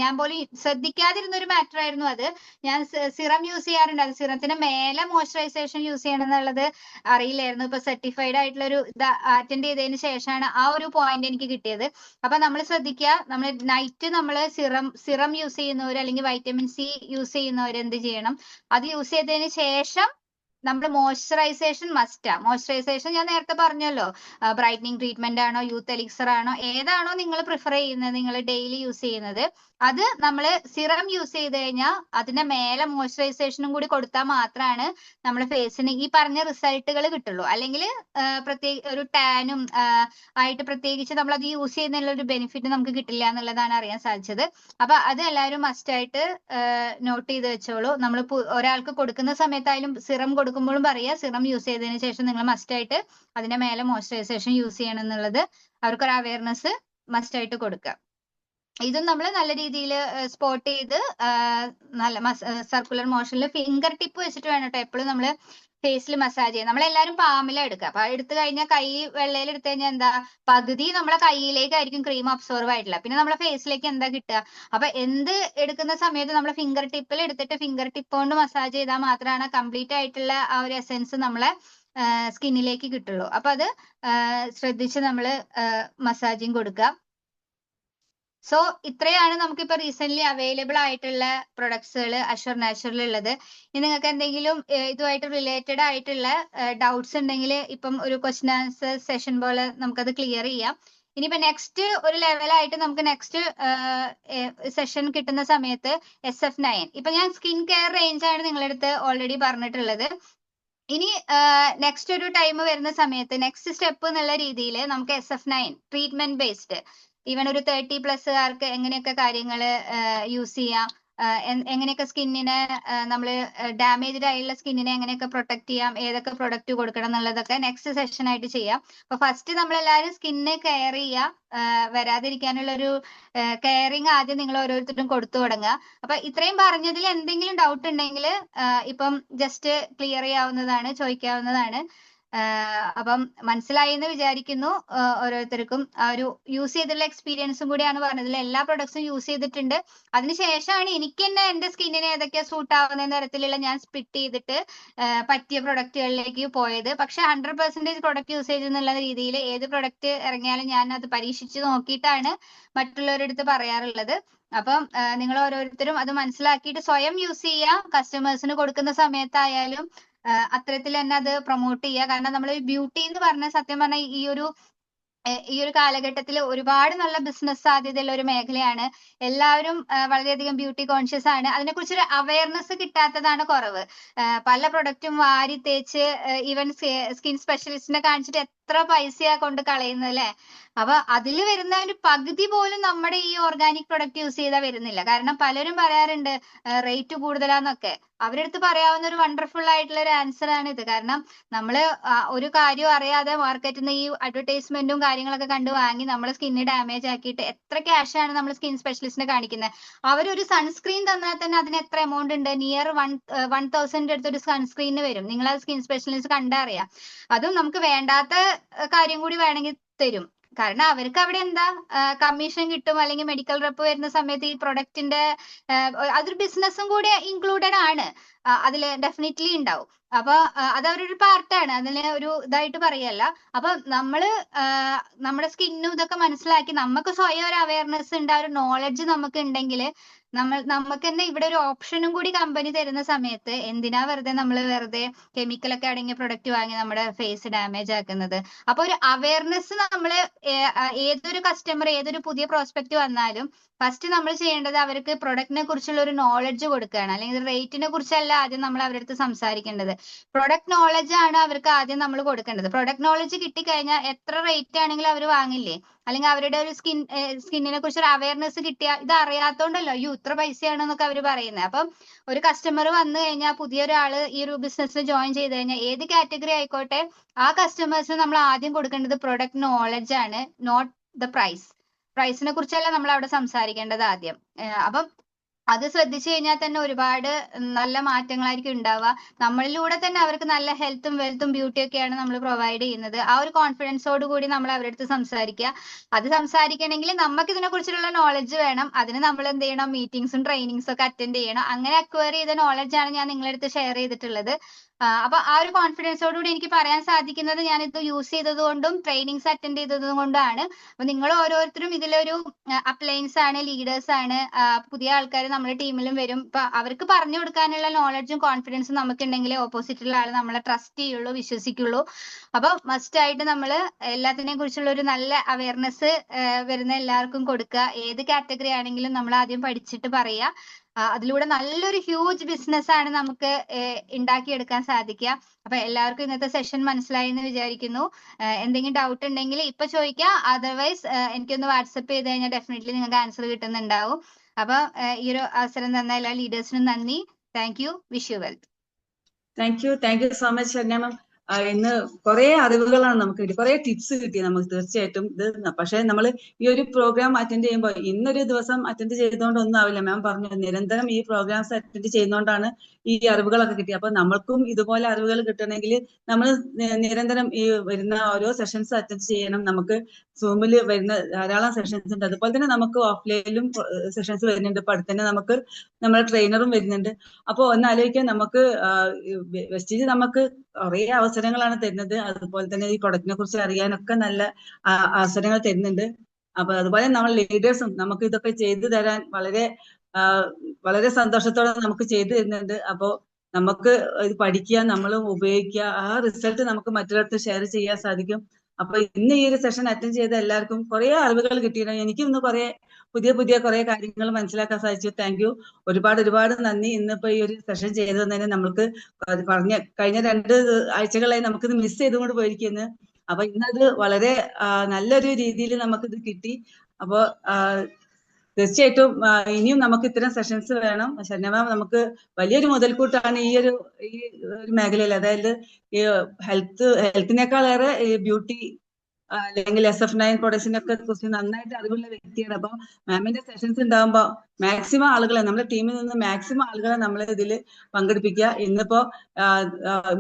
ഞാൻ പോലും ശ്രദ്ധിക്കാതിരുന്ന ഒരു മാറ്റർ ആയിരുന്നു അത്. ഞാൻ സിറം യൂസ് ചെയ്യാറുണ്ട്, അത് സിറത്തിന് മേലെ മോയ്സ്ചറൈസേഷൻ യൂസ് ചെയ്യണം എന്നുള്ളത് അറിയില്ലായിരുന്നു. ഇപ്പൊ സർട്ടിഫൈഡ് ആയിട്ടുള്ള ഒരു ഇത് അറ്റൻഡ് ചെയ്തതിന് ശേഷമാണ് ആ ഒരു പോയിന്റ് എനിക്ക് കിട്ടിയത്. അപ്പൊ നമ്മൾ ശ്രദ്ധിക്കുക, നമ്മൾ നൈറ്റ് നമ്മൾ സിറം യൂസ് ചെയ്യുന്നവർ അല്ലെങ്കിൽ വൈറ്റമിൻ സി യൂസ് ചെയ്യുന്നവർ എന്ത് ചെയ്യണം, അത് യൂസ് ചെയ്തതിന് ശേഷം നമ്മൾ മോയ്സ്ചറൈസേഷൻ മസ്റ്റാ. മോയ്സ്ചറൈസേഷൻ ഞാൻ നേരത്തെ പറഞ്ഞല്ലോ, ബ്രൈറ്റനിങ് ട്രീറ്റ്മെന്റ് ആണോ യൂത്ത് എലിക്സർ ആണോ ഏതാണോ നിങ്ങൾ പ്രിഫർ ചെയ്യുന്നത്, നിങ്ങൾ ഡെയിലി യൂസ് ചെയ്യുന്നത്, അത് നമ്മൾ സിറം യൂസ് ചെയ്ത് കഴിഞ്ഞാൽ അതിന്റെ മേലെ മോയ്സ്ചറൈസേഷനും കൂടി കൊടുത്താൽ മാത്രമാണ് നമ്മുടെ ഫേസിന് ഈ പറഞ്ഞ റിസൾട്ടുകൾ കിട്ടുള്ളൂ. അല്ലെങ്കിൽ ഒരു ടാനും ആയിട്ട് പ്രത്യേകിച്ച് നമ്മൾ അത് യൂസ് ചെയ്യുന്നതിലുള്ള ഒരു ബെനിഫിറ്റ് നമുക്ക് കിട്ടില്ല എന്നുള്ളതാണ് അറിയാൻ സാധിച്ചത്. അപ്പൊ അത് എല്ലാവരും മസ്റ്റ് ആയിട്ട് നോട്ട് ചെയ്ത് വെച്ചോളൂ. നമ്മൾ ഒരാൾക്ക് കൊടുക്കുന്ന സമയത്തായാലും സിറം കൊടുക്കുമ്പോഴും പറയുക, സിറം യൂസ് ചെയ്തതിന് ശേഷം നിങ്ങൾ മസ്റ്റ് ആയിട്ട് അതിന്റെ മേലെ മോയ്സ്ചറൈസേഷൻ യൂസ് ചെയ്യണം എന്നുള്ളത് അവർക്കൊരു അവയർനെസ് മസ്റ്റ് ആയിട്ട് കൊടുക്കുക. ഇതും നമ്മൾ നല്ല രീതിയിൽ സ്പോട്ട് ചെയ്ത് നല്ല സർക്കുലർ മോഷനിൽ ഫിംഗർ ടിപ്പ് വെച്ചിട്ട് വേണം കേട്ടോ എപ്പോഴും നമ്മൾ ഫേസിൽ മസാജ് ചെയ്യാം. നമ്മളെല്ലാരും പാമിലാണ് എടുക്കുക. അപ്പൊ എടുത്തു കഴിഞ്ഞാൽ കൈ വെള്ളയിൽ എടുത്തു കഴിഞ്ഞാൽ എന്താ, പകുതി നമ്മളെ കൈയിലേക്കായിരിക്കും ക്രീം അബ്സോർവ് ആയിട്ടില്ല, പിന്നെ നമ്മളെ ഫേസിലേക്ക് എന്താ കിട്ടുക. അപ്പൊ എന്ത് എടുക്കുന്ന സമയത്ത് നമ്മൾ ഫിംഗർ ടിപ്പിൽ എടുത്തിട്ട് ഫിംഗർ ടിപ്പ് കൊണ്ട് മസാജ് ചെയ്താൽ മാത്രമാണ് കംപ്ലീറ്റ് ആയിട്ടുള്ള ആ ഒരു എസെൻസ് നമ്മളെ സ്കിന്നിലേക്ക് കിട്ടുള്ളൂ. അപ്പൊ അത് ശ്രദ്ധിച്ച് നമ്മൾ മസാജിങ് കൊടുക്കുക. സോ ഇത്രയാണ് നമുക്കിപ്പോ റീസെന്റ് അവൈലബിൾ ആയിട്ടുള്ള പ്രൊഡക്ട്സുകൾ അഷ്വർ നാച്ചുറൽ ഉള്ളത്. ഇനി നിങ്ങൾക്ക് എന്തെങ്കിലും ഇതുമായിട്ട് റിലേറ്റഡ് ആയിട്ടുള്ള ഡൗട്ട്സ് ഉണ്ടെങ്കിൽ ഇപ്പം ഒരു ക്വസ്റ്റ്യൻ ആൻസർ സെഷൻ പോലെ നമുക്കത് ക്ലിയർ ചെയ്യാം. ഇനിയിപ്പോ നെക്സ്റ്റ് ഒരു ലെവലായിട്ട് നമുക്ക് നെക്സ്റ്റ് സെഷൻ കിട്ടുന്ന സമയത്ത് SF9, ഇപ്പൊ ഞാൻ സ്കിൻ കെയർ റേഞ്ച് ആണ് നിങ്ങളുടെ അടുത്ത് ഓൾറെഡി പറഞ്ഞിട്ടുള്ളത്. ഇനി നെക്സ്റ്റ് ഒരു ടൈം വരുന്ന സമയത്ത് നെക്സ്റ്റ് സ്റ്റെപ്പ് എന്നുള്ള രീതിയിൽ നമുക്ക് SF9 ട്രീറ്റ്മെന്റ് ബേസ്ഡ്, ഈവൻ ഒരു 30+കാർക്ക് എങ്ങനെയൊക്കെ കാര്യങ്ങൾ യൂസ് ചെയ്യാം, എങ്ങനെയൊക്കെ സ്കിന്നിനെ നമ്മൾ ഡാമേജ്ഡ് ആയിട്ടുള്ള സ്കിന്നിനെ എങ്ങനെയൊക്കെ പ്രൊട്ടക്ട് ചെയ്യാം, ഏതൊക്കെ പ്രൊഡക്റ്റ് കൊടുക്കണം എന്നുള്ളതൊക്കെ നെക്സ്റ്റ് സെഷൻ ആയിട്ട് ചെയ്യാം. അപ്പൊ ഫസ്റ്റ് നമ്മളെല്ലാവരും സ്കിന്നെ കെയർ ചെയ്യുക, വരാതിരിക്കാനുള്ള ഒരു കെയറിങ് ആദ്യം നിങ്ങൾ ഓരോരുത്തരും കൊടുത്തു തുടങ്ങുക. അപ്പൊ ഇത്രയും പറഞ്ഞതിൽ എന്തെങ്കിലും ഡൗട്ട് ഉണ്ടെങ്കിൽ ഇപ്പം ജസ്റ്റ് ക്ലിയർ ചെയ്യാവുന്നതാണ്, ചോദിക്കാവുന്നതാണ്. അപ്പം മനസ്സിലായി എന്ന് വിചാരിക്കുന്നു ഓരോരുത്തർക്കും. ആ ഒരു യൂസ് ചെയ്തിട്ടുള്ള എക്സ്പീരിയൻസും കൂടിയാണ് പറഞ്ഞതിൽ. എല്ലാ പ്രൊഡക്ട്സും യൂസ് ചെയ്തിട്ടുണ്ട്. അതിനുശേഷമാണ് എനിക്ക് തന്നെ എന്റെ സ്കിന്നിന് ഏതൊക്കെയാ സൂട്ട് ആവുന്ന തരത്തിലുള്ള ഞാൻ സ്പിറ്റ് ചെയ്തിട്ട് പറ്റിയ പ്രൊഡക്റ്റുകളിലേക്ക് പോയത്. പക്ഷെ 100% പ്രൊഡക്റ്റ് യൂസേജ് എന്നുള്ള രീതിയിൽ ഏത് പ്രൊഡക്റ്റ് ഇറങ്ങിയാലും ഞാൻ അത് പരീക്ഷിച്ച് നോക്കിയിട്ടാണ് മറ്റുള്ളവരുടെ അടുത്ത് പറയാറുള്ളത്. അപ്പം നിങ്ങൾ ഓരോരുത്തരും അത് മനസ്സിലാക്കിയിട്ട് സ്വയം യൂസ് ചെയ്യുക. കസ്റ്റമേഴ്സിന് കൊടുക്കുന്ന സമയത്തായാലും അത്തരത്തിൽ തന്നെ അത് പ്രൊമോട്ട് ചെയ്യുക. കാരണം നമ്മൾ ബ്യൂട്ടി എന്ന് പറഞ്ഞ സത്യം പറഞ്ഞാൽ ഈ ഒരു കാലഘട്ടത്തിൽ ഒരുപാട് നല്ല ബിസിനസ് സാധ്യതയുള്ള ഒരു മേഖലയാണ്. എല്ലാവരും വളരെയധികം ബ്യൂട്ടി കോൺഷ്യസ് ആണ്. അതിനെക്കുറിച്ചൊരു അവയർനെസ് കിട്ടാത്തതാണ് കുറവ്. പല പ്രൊഡക്റ്റും വാരി തേച്ച് ഈവൻ സ്കിൻ സ്പെഷ്യലിസ്റ്റിനെ കാണിച്ചിട്ട് എത്ര പൈസയാ കൊണ്ട് കളയുന്നത് അല്ലെ. അപ്പൊ അതിൽ വരുന്ന ഒരു പകുതി പോലും നമ്മുടെ ഈ ഓർഗാനിക് പ്രൊഡക്റ്റ് യൂസ് ചെയ്താൽ വരുന്നില്ല. കാരണം പലരും പറയാറുണ്ട് റേറ്റ് കൂടുതലാന്നൊക്കെ. അവരുടെ അടുത്ത് പറയാവുന്ന ഒരു വണ്ടർഫുൾ ആയിട്ടുള്ള ഒരു ആൻസർ ആണ് ഇത്. കാരണം നമ്മള് ഒരു കാര്യം അറിയാതെ മാർക്കറ്റിൽ നിന്ന് ഈ അഡ്വർടൈസ്മെന്റും കാര്യങ്ങളൊക്കെ കണ്ടു വാങ്ങി നമ്മളെ സ്കിന്ന് ഡാമേജ് ആക്കിയിട്ട് എത്ര ക്യാഷാണ് നമ്മൾ സ്കിൻ സ്പെഷ്യലിസ്റ്റിനെ കാണിക്കുന്നത്. അവരൊരു സൺസ്ക്രീൻ തന്നാൽ തന്നെ അതിന് എത്ര എമൗണ്ട് ഉണ്ട്, നിയർ 1000 അടുത്ത് ഒരു സൺസ്ക്രീന് വരും. നിങ്ങൾ ആ സ്കിൻ സ്പെഷ്യലിസ്റ്റ് കണ്ടറിയാം. അതും നമുക്ക് വേണ്ടാത്ത കാര്യം കൂടി വേണമെങ്കിൽ തരും. കാരണം അവർക്ക് അവിടെ എന്താ കമ്മീഷൻ കിട്ടും, അല്ലെങ്കിൽ മെഡിക്കൽ റെപ്പ് വരുന്ന സമയത്ത് ഈ പ്രൊഡക്റ്റിന്റെ അതൊരു ബിസിനസ്സും കൂടി ഇൻക്ലൂഡഡ് ആണ്, അതിൽ ഡെഫിനറ്റ്ലി ഉണ്ടാവും. അപ്പൊ അത് അവരൊരു പാർട്ടാണ്, അതിന് ഒരു ഇതായിട്ട് പറയല്ല. അപ്പൊ നമ്മള് നമ്മുടെ സ്കിന്നും ഇതൊക്കെ മനസ്സിലാക്കി നമുക്ക് സ്വയം ഒരു അവയർനെസ് ഉണ്ട്, ആ ഒരു നോളജ് നമുക്ക് ഉണ്ടെങ്കിൽ നമുക്ക് തന്നെ ഇവിടെ ഒരു ഓപ്ഷനും കൂടി കമ്പനി തരുന്ന സമയത്ത് എന്തിനാ വെറുതെ കെമിക്കലൊക്കെ അടങ്ങിയ പ്രൊഡക്റ്റ് വാങ്ങി നമ്മുടെ ഫേസ് ഡാമേജ് ആക്കുന്നത്. അപ്പൊ ഒരു അവയർനെസ് നമ്മള് ഏതൊരു കസ്റ്റമർ ഏതൊരു പുതിയ പ്രോസ്പെക്ട് വന്നാലും ഫസ്റ്റ് നമ്മൾ ചെയ്യേണ്ടത് അവർക്ക് പ്രൊഡക്റ്റിനെ കുറിച്ചുള്ള ഒരു നോളജ് കൊടുക്കുകയാണ്. അല്ലെങ്കിൽ റേറ്റിനെ കുറിച്ചല്ല ആദ്യം നമ്മൾ അവരുടെ അടുത്ത് സംസാരിക്കേണ്ടത്, പ്രൊഡക്റ്റ് നോളജ് ആണ് അവർക്ക് ആദ്യം നമ്മൾ കൊടുക്കേണ്ടത്. പ്രൊഡക്റ്റ് നോളജ് കിട്ടിക്കഴിഞ്ഞാൽ എത്ര റേറ്റ് ആണെങ്കിലും അവർ വാങ്ങില്ലേ. അല്ലെങ്കിൽ അവരുടെ ഒരു സ്കിന്നിനെ കുറിച്ച് ഒരു അവയർനെസ് കിട്ടിയ ഇത് അറിയാത്തോണ്ടല്ലോ അയ്യോ ഇത്ര പൈസയാണെന്നൊക്കെ അവർ പറയുന്നത്. അപ്പം ഒരു കസ്റ്റമർ വന്നു കഴിഞ്ഞാൽ പുതിയൊരാള് ഈ ഒരു ബിസിനസ്സിൽ ജോയിൻ ചെയ്ത് കഴിഞ്ഞാൽ ഏത് കാറ്റഗറി ആയിക്കോട്ടെ ആ കസ്റ്റമേഴ്സിന് നമ്മൾ ആദ്യം കൊടുക്കേണ്ടത് പ്രൊഡക്റ്റ് നോളജ് ആണ്, നോട്ട് ദ പ്രൈസിനെ കുറിച്ചല്ല നമ്മൾ അവിടെ സംസാരിക്കേണ്ടത് ആദ്യം. അപ്പം അത് ശ്രദ്ധിച്ചു കഴിഞ്ഞാൽ തന്നെ ഒരുപാട് നല്ല മാറ്റങ്ങളായിരിക്കും ഉണ്ടാവുക. നമ്മളിലൂടെ തന്നെ അവർക്ക് നല്ല ഹെൽത്തും വെൽത്തും ബ്യൂട്ടി ഒക്കെയാണ് നമ്മൾ പ്രൊവൈഡ് ചെയ്യുന്നത്. ആ ഒരു കോൺഫിഡൻസോട് കൂടി നമ്മൾ അവരുടെ അടുത്ത് സംസാരിക്കുക. അത് സംസാരിക്കണമെങ്കിൽ നമുക്ക് ഇതിനെക്കുറിച്ചുള്ള നോളജ് വേണം. അതിന് നമ്മൾ എന്ത് ചെയ്യണം? മീറ്റിംഗ്സും ട്രെയിനിങ്സും ഒക്കെ അറ്റൻഡ് ചെയ്യണം. അങ്ങനെ അക്വയർ ചെയ്ത നോളജാണ് ഞാൻ നിങ്ങളുടെ അടുത്ത് ഷെയർ ചെയ്തിട്ടുള്ളത്. അപ്പൊ ആ ഒരു കോൺഫിഡൻസോടുകൂടി എനിക്ക് പറയാൻ സാധിക്കുന്നത് ഞാൻ ഇത് യൂസ് ചെയ്തത് കൊണ്ടും ട്രെയിനിങ്സ് അറ്റൻഡ് ചെയ്തത് കൊണ്ടാണ്. അപ്പൊ നിങ്ങൾ ഓരോരുത്തരും ഇതിലൊരു അപ്ലയൻസ് ആണ്, ലീഡേഴ്സ് ആണ്, പുതിയ ആൾക്കാർ നമ്മുടെ ടീമിലും വരും. അപ്പൊ അവർക്ക് പറഞ്ഞു കൊടുക്കാനുള്ള നോളജും കോൺഫിഡൻസും നമുക്കുണ്ടെങ്കിലേ ഓപ്പോസിറ്റുള്ള ആൾ നമ്മളെ ട്രസ്റ്റ് ചെയ്യുള്ളൂ, വിശ്വസിക്കുള്ളൂ. അപ്പൊ മസ്റ്റ് ആയിട്ട് നമ്മൾ എല്ലാത്തിനെ കുറിച്ചുള്ള ഒരു നല്ല അവയർനെസ് വരുന്ന എല്ലാവർക്കും കൊടുക്കുക. ഏത് കാറ്റഗറി ആണെങ്കിലും നമ്മൾ ആദ്യം പഠിച്ചിട്ട് പറയുക. അതിലൂടെ നല്ലൊരു ഹ്യൂജ് ബിസിനസ് ആണ് നമുക്ക് ഉണ്ടാക്കിയെടുക്കാൻ സാധിക്കുക. അപ്പൊ എല്ലാവർക്കും ഇന്നത്തെ സെഷൻ മനസ്സിലായി എന്ന് വിചാരിക്കുന്നു. എന്തെങ്കിലും ഡൗട്ട് ഉണ്ടെങ്കിൽ ഇപ്പൊ ചോദിക്കാം. അതർവൈസ് എനിക്കൊന്ന് വാട്സപ്പ് ചെയ്ത് കഴിഞ്ഞാൽ ഡെഫിനറ്റ്ലി നിങ്ങൾക്ക് ആൻസർ കിട്ടുന്നുണ്ടാവും. അപ്പൊ ഈ ഒരു അവസരം തന്ന എല്ലാ ലീഡേഴ്സിനും നന്ദി. Thank you. Wish you well. Thank you so much Saranya ma'am. ഇന്ന് കുറെ അറിവുകളാണ് നമുക്ക് കിട്ടി, കുറെ ടിപ്സ് കിട്ടി നമുക്ക് തീർച്ചയായിട്ടും. ഇത് പക്ഷെ നമ്മൾ ഈ ഒരു പ്രോഗ്രാം അറ്റൻഡ് ചെയ്യുമ്പോൾ ഇന്നൊരു ദിവസം അറ്റൻഡ് ചെയ്തുകൊണ്ടൊന്നും ആവില്ല. മാം പറഞ്ഞു നിരന്തരം ഈ പ്രോഗ്രാംസ് അറ്റൻഡ് ചെയ്യുന്നതുകൊണ്ടാണ് ഈ അറിവുകളൊക്കെ കിട്ടി. അപ്പൊ നമ്മൾക്കും ഇതുപോലെ അറിവുകൾ കിട്ടണമെങ്കിൽ നമ്മൾ നിരന്തരം ഈ വരുന്ന ഓരോ സെഷൻസ് അറ്റൻഡ് ചെയ്യണം. നമുക്ക് സൂമിൽ വരുന്ന ധാരാളം സെഷൻസ് ഉണ്ട്. അതുപോലെ തന്നെ നമുക്ക് ഓഫ്ലൈനിലും സെഷൻസ് വരുന്നുണ്ട്. ഇപ്പൊ അടുത്ത് തന്നെ നമുക്ക് നമ്മുടെ ട്രെയിനറും വരുന്നുണ്ട്. അപ്പൊ ഒന്നാലോചിക്കാൻ നമുക്ക് വെസ്റ്റീജ് നമുക്ക് കുറെ അവസരങ്ങളാണ് തരുന്നത്. അതുപോലെ തന്നെ ഈ പ്രൊഡക്റ്റിനെ കുറിച്ച് അറിയാനൊക്കെ നല്ല അവസരങ്ങൾ തരുന്നുണ്ട്. അപ്പൊ അതുപോലെ നമ്മൾ ലീഡേഴ്സും നമുക്ക് ഇതൊക്കെ ചെയ്തു തരാൻ വളരെ സന്തോഷത്തോടെ നമുക്ക് ചെയ്തു തരുന്നുണ്ട്. അപ്പോ നമുക്ക് ഇത് പഠിക്കുക, നമ്മളും ഉപയോഗിക്കുക, ആ റിസൾട്ട് നമുക്ക് മറ്റുള്ളവർക്ക് ഷെയർ ചെയ്യാൻ സാധിക്കും. അപ്പൊ ഇന്ന് ഈ ഒരു സെഷൻ അറ്റൻഡ് ചെയ്ത എല്ലാവർക്കും കുറെ അറിവുകൾ കിട്ടിയിരുന്നു. എനിക്കും ഇന്ന് പുതിയ കുറെ കാര്യങ്ങൾ മനസ്സിലാക്കാൻ സാധിച്ചു. Thank you. ഒരുപാട് നന്ദി. ഇന്നിപ്പോ ഈ ഒരു സെഷൻ ചെയ്തു തന്നതിന് നമ്മൾക്ക് കഴിഞ്ഞ 2 ആഴ്ചകളായി നമുക്കിത് മിസ് ചെയ്തുകൊണ്ട് പോയിരിക്കുന്നു. അപ്പൊ ഇന്നത് വളരെ നല്ലൊരു രീതിയിൽ നമുക്കിത് കിട്ടി. അപ്പോ തീർച്ചയായിട്ടും ഇനിയും നമുക്ക് ഇത്തരം സെഷൻസ് വേണം. ശരണ്യ മാം നമുക്ക് വലിയൊരു മുതൽക്കൂട്ടാണ് ഈ ഒരു മേഖലയിൽ. അതായത് ഈ ഹെൽത്തിനേക്കാളേറെ ബ്യൂട്ടി അല്ലെങ്കിൽ SF9 പ്രൊഡക്ഷനൊക്കെ കുറിച്ച് നന്നായിട്ട് അറിവുള്ള വ്യക്തിയാണ്. അപ്പൊ മാമിന്റെ സെഷൻസ് ഉണ്ടാകുമ്പോൾ മാക്സിമം ആളുകളെ, നമ്മുടെ ടീമിൽ നിന്ന് മാക്സിമം ആളുകളെ നമ്മൾ ഇതിൽ പങ്കെടുപ്പിക്കുക. ഇന്നിപ്പോ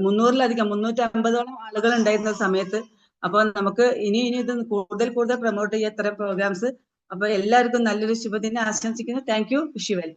350ഓളം ആളുകൾ ഉണ്ടായിരുന്ന സമയത്ത്. അപ്പൊ നമുക്ക് ഇനി ഇത് കൂടുതൽ പ്രൊമോട്ട് ചെയ്യാൻ ഇത്തരം പ്രോഗ്രാംസ്. അപ്പൊ എല്ലാവർക്കും നല്ലൊരു ശുഭദിനം ആശംസിക്കുന്നു. Thank you. Wish you well.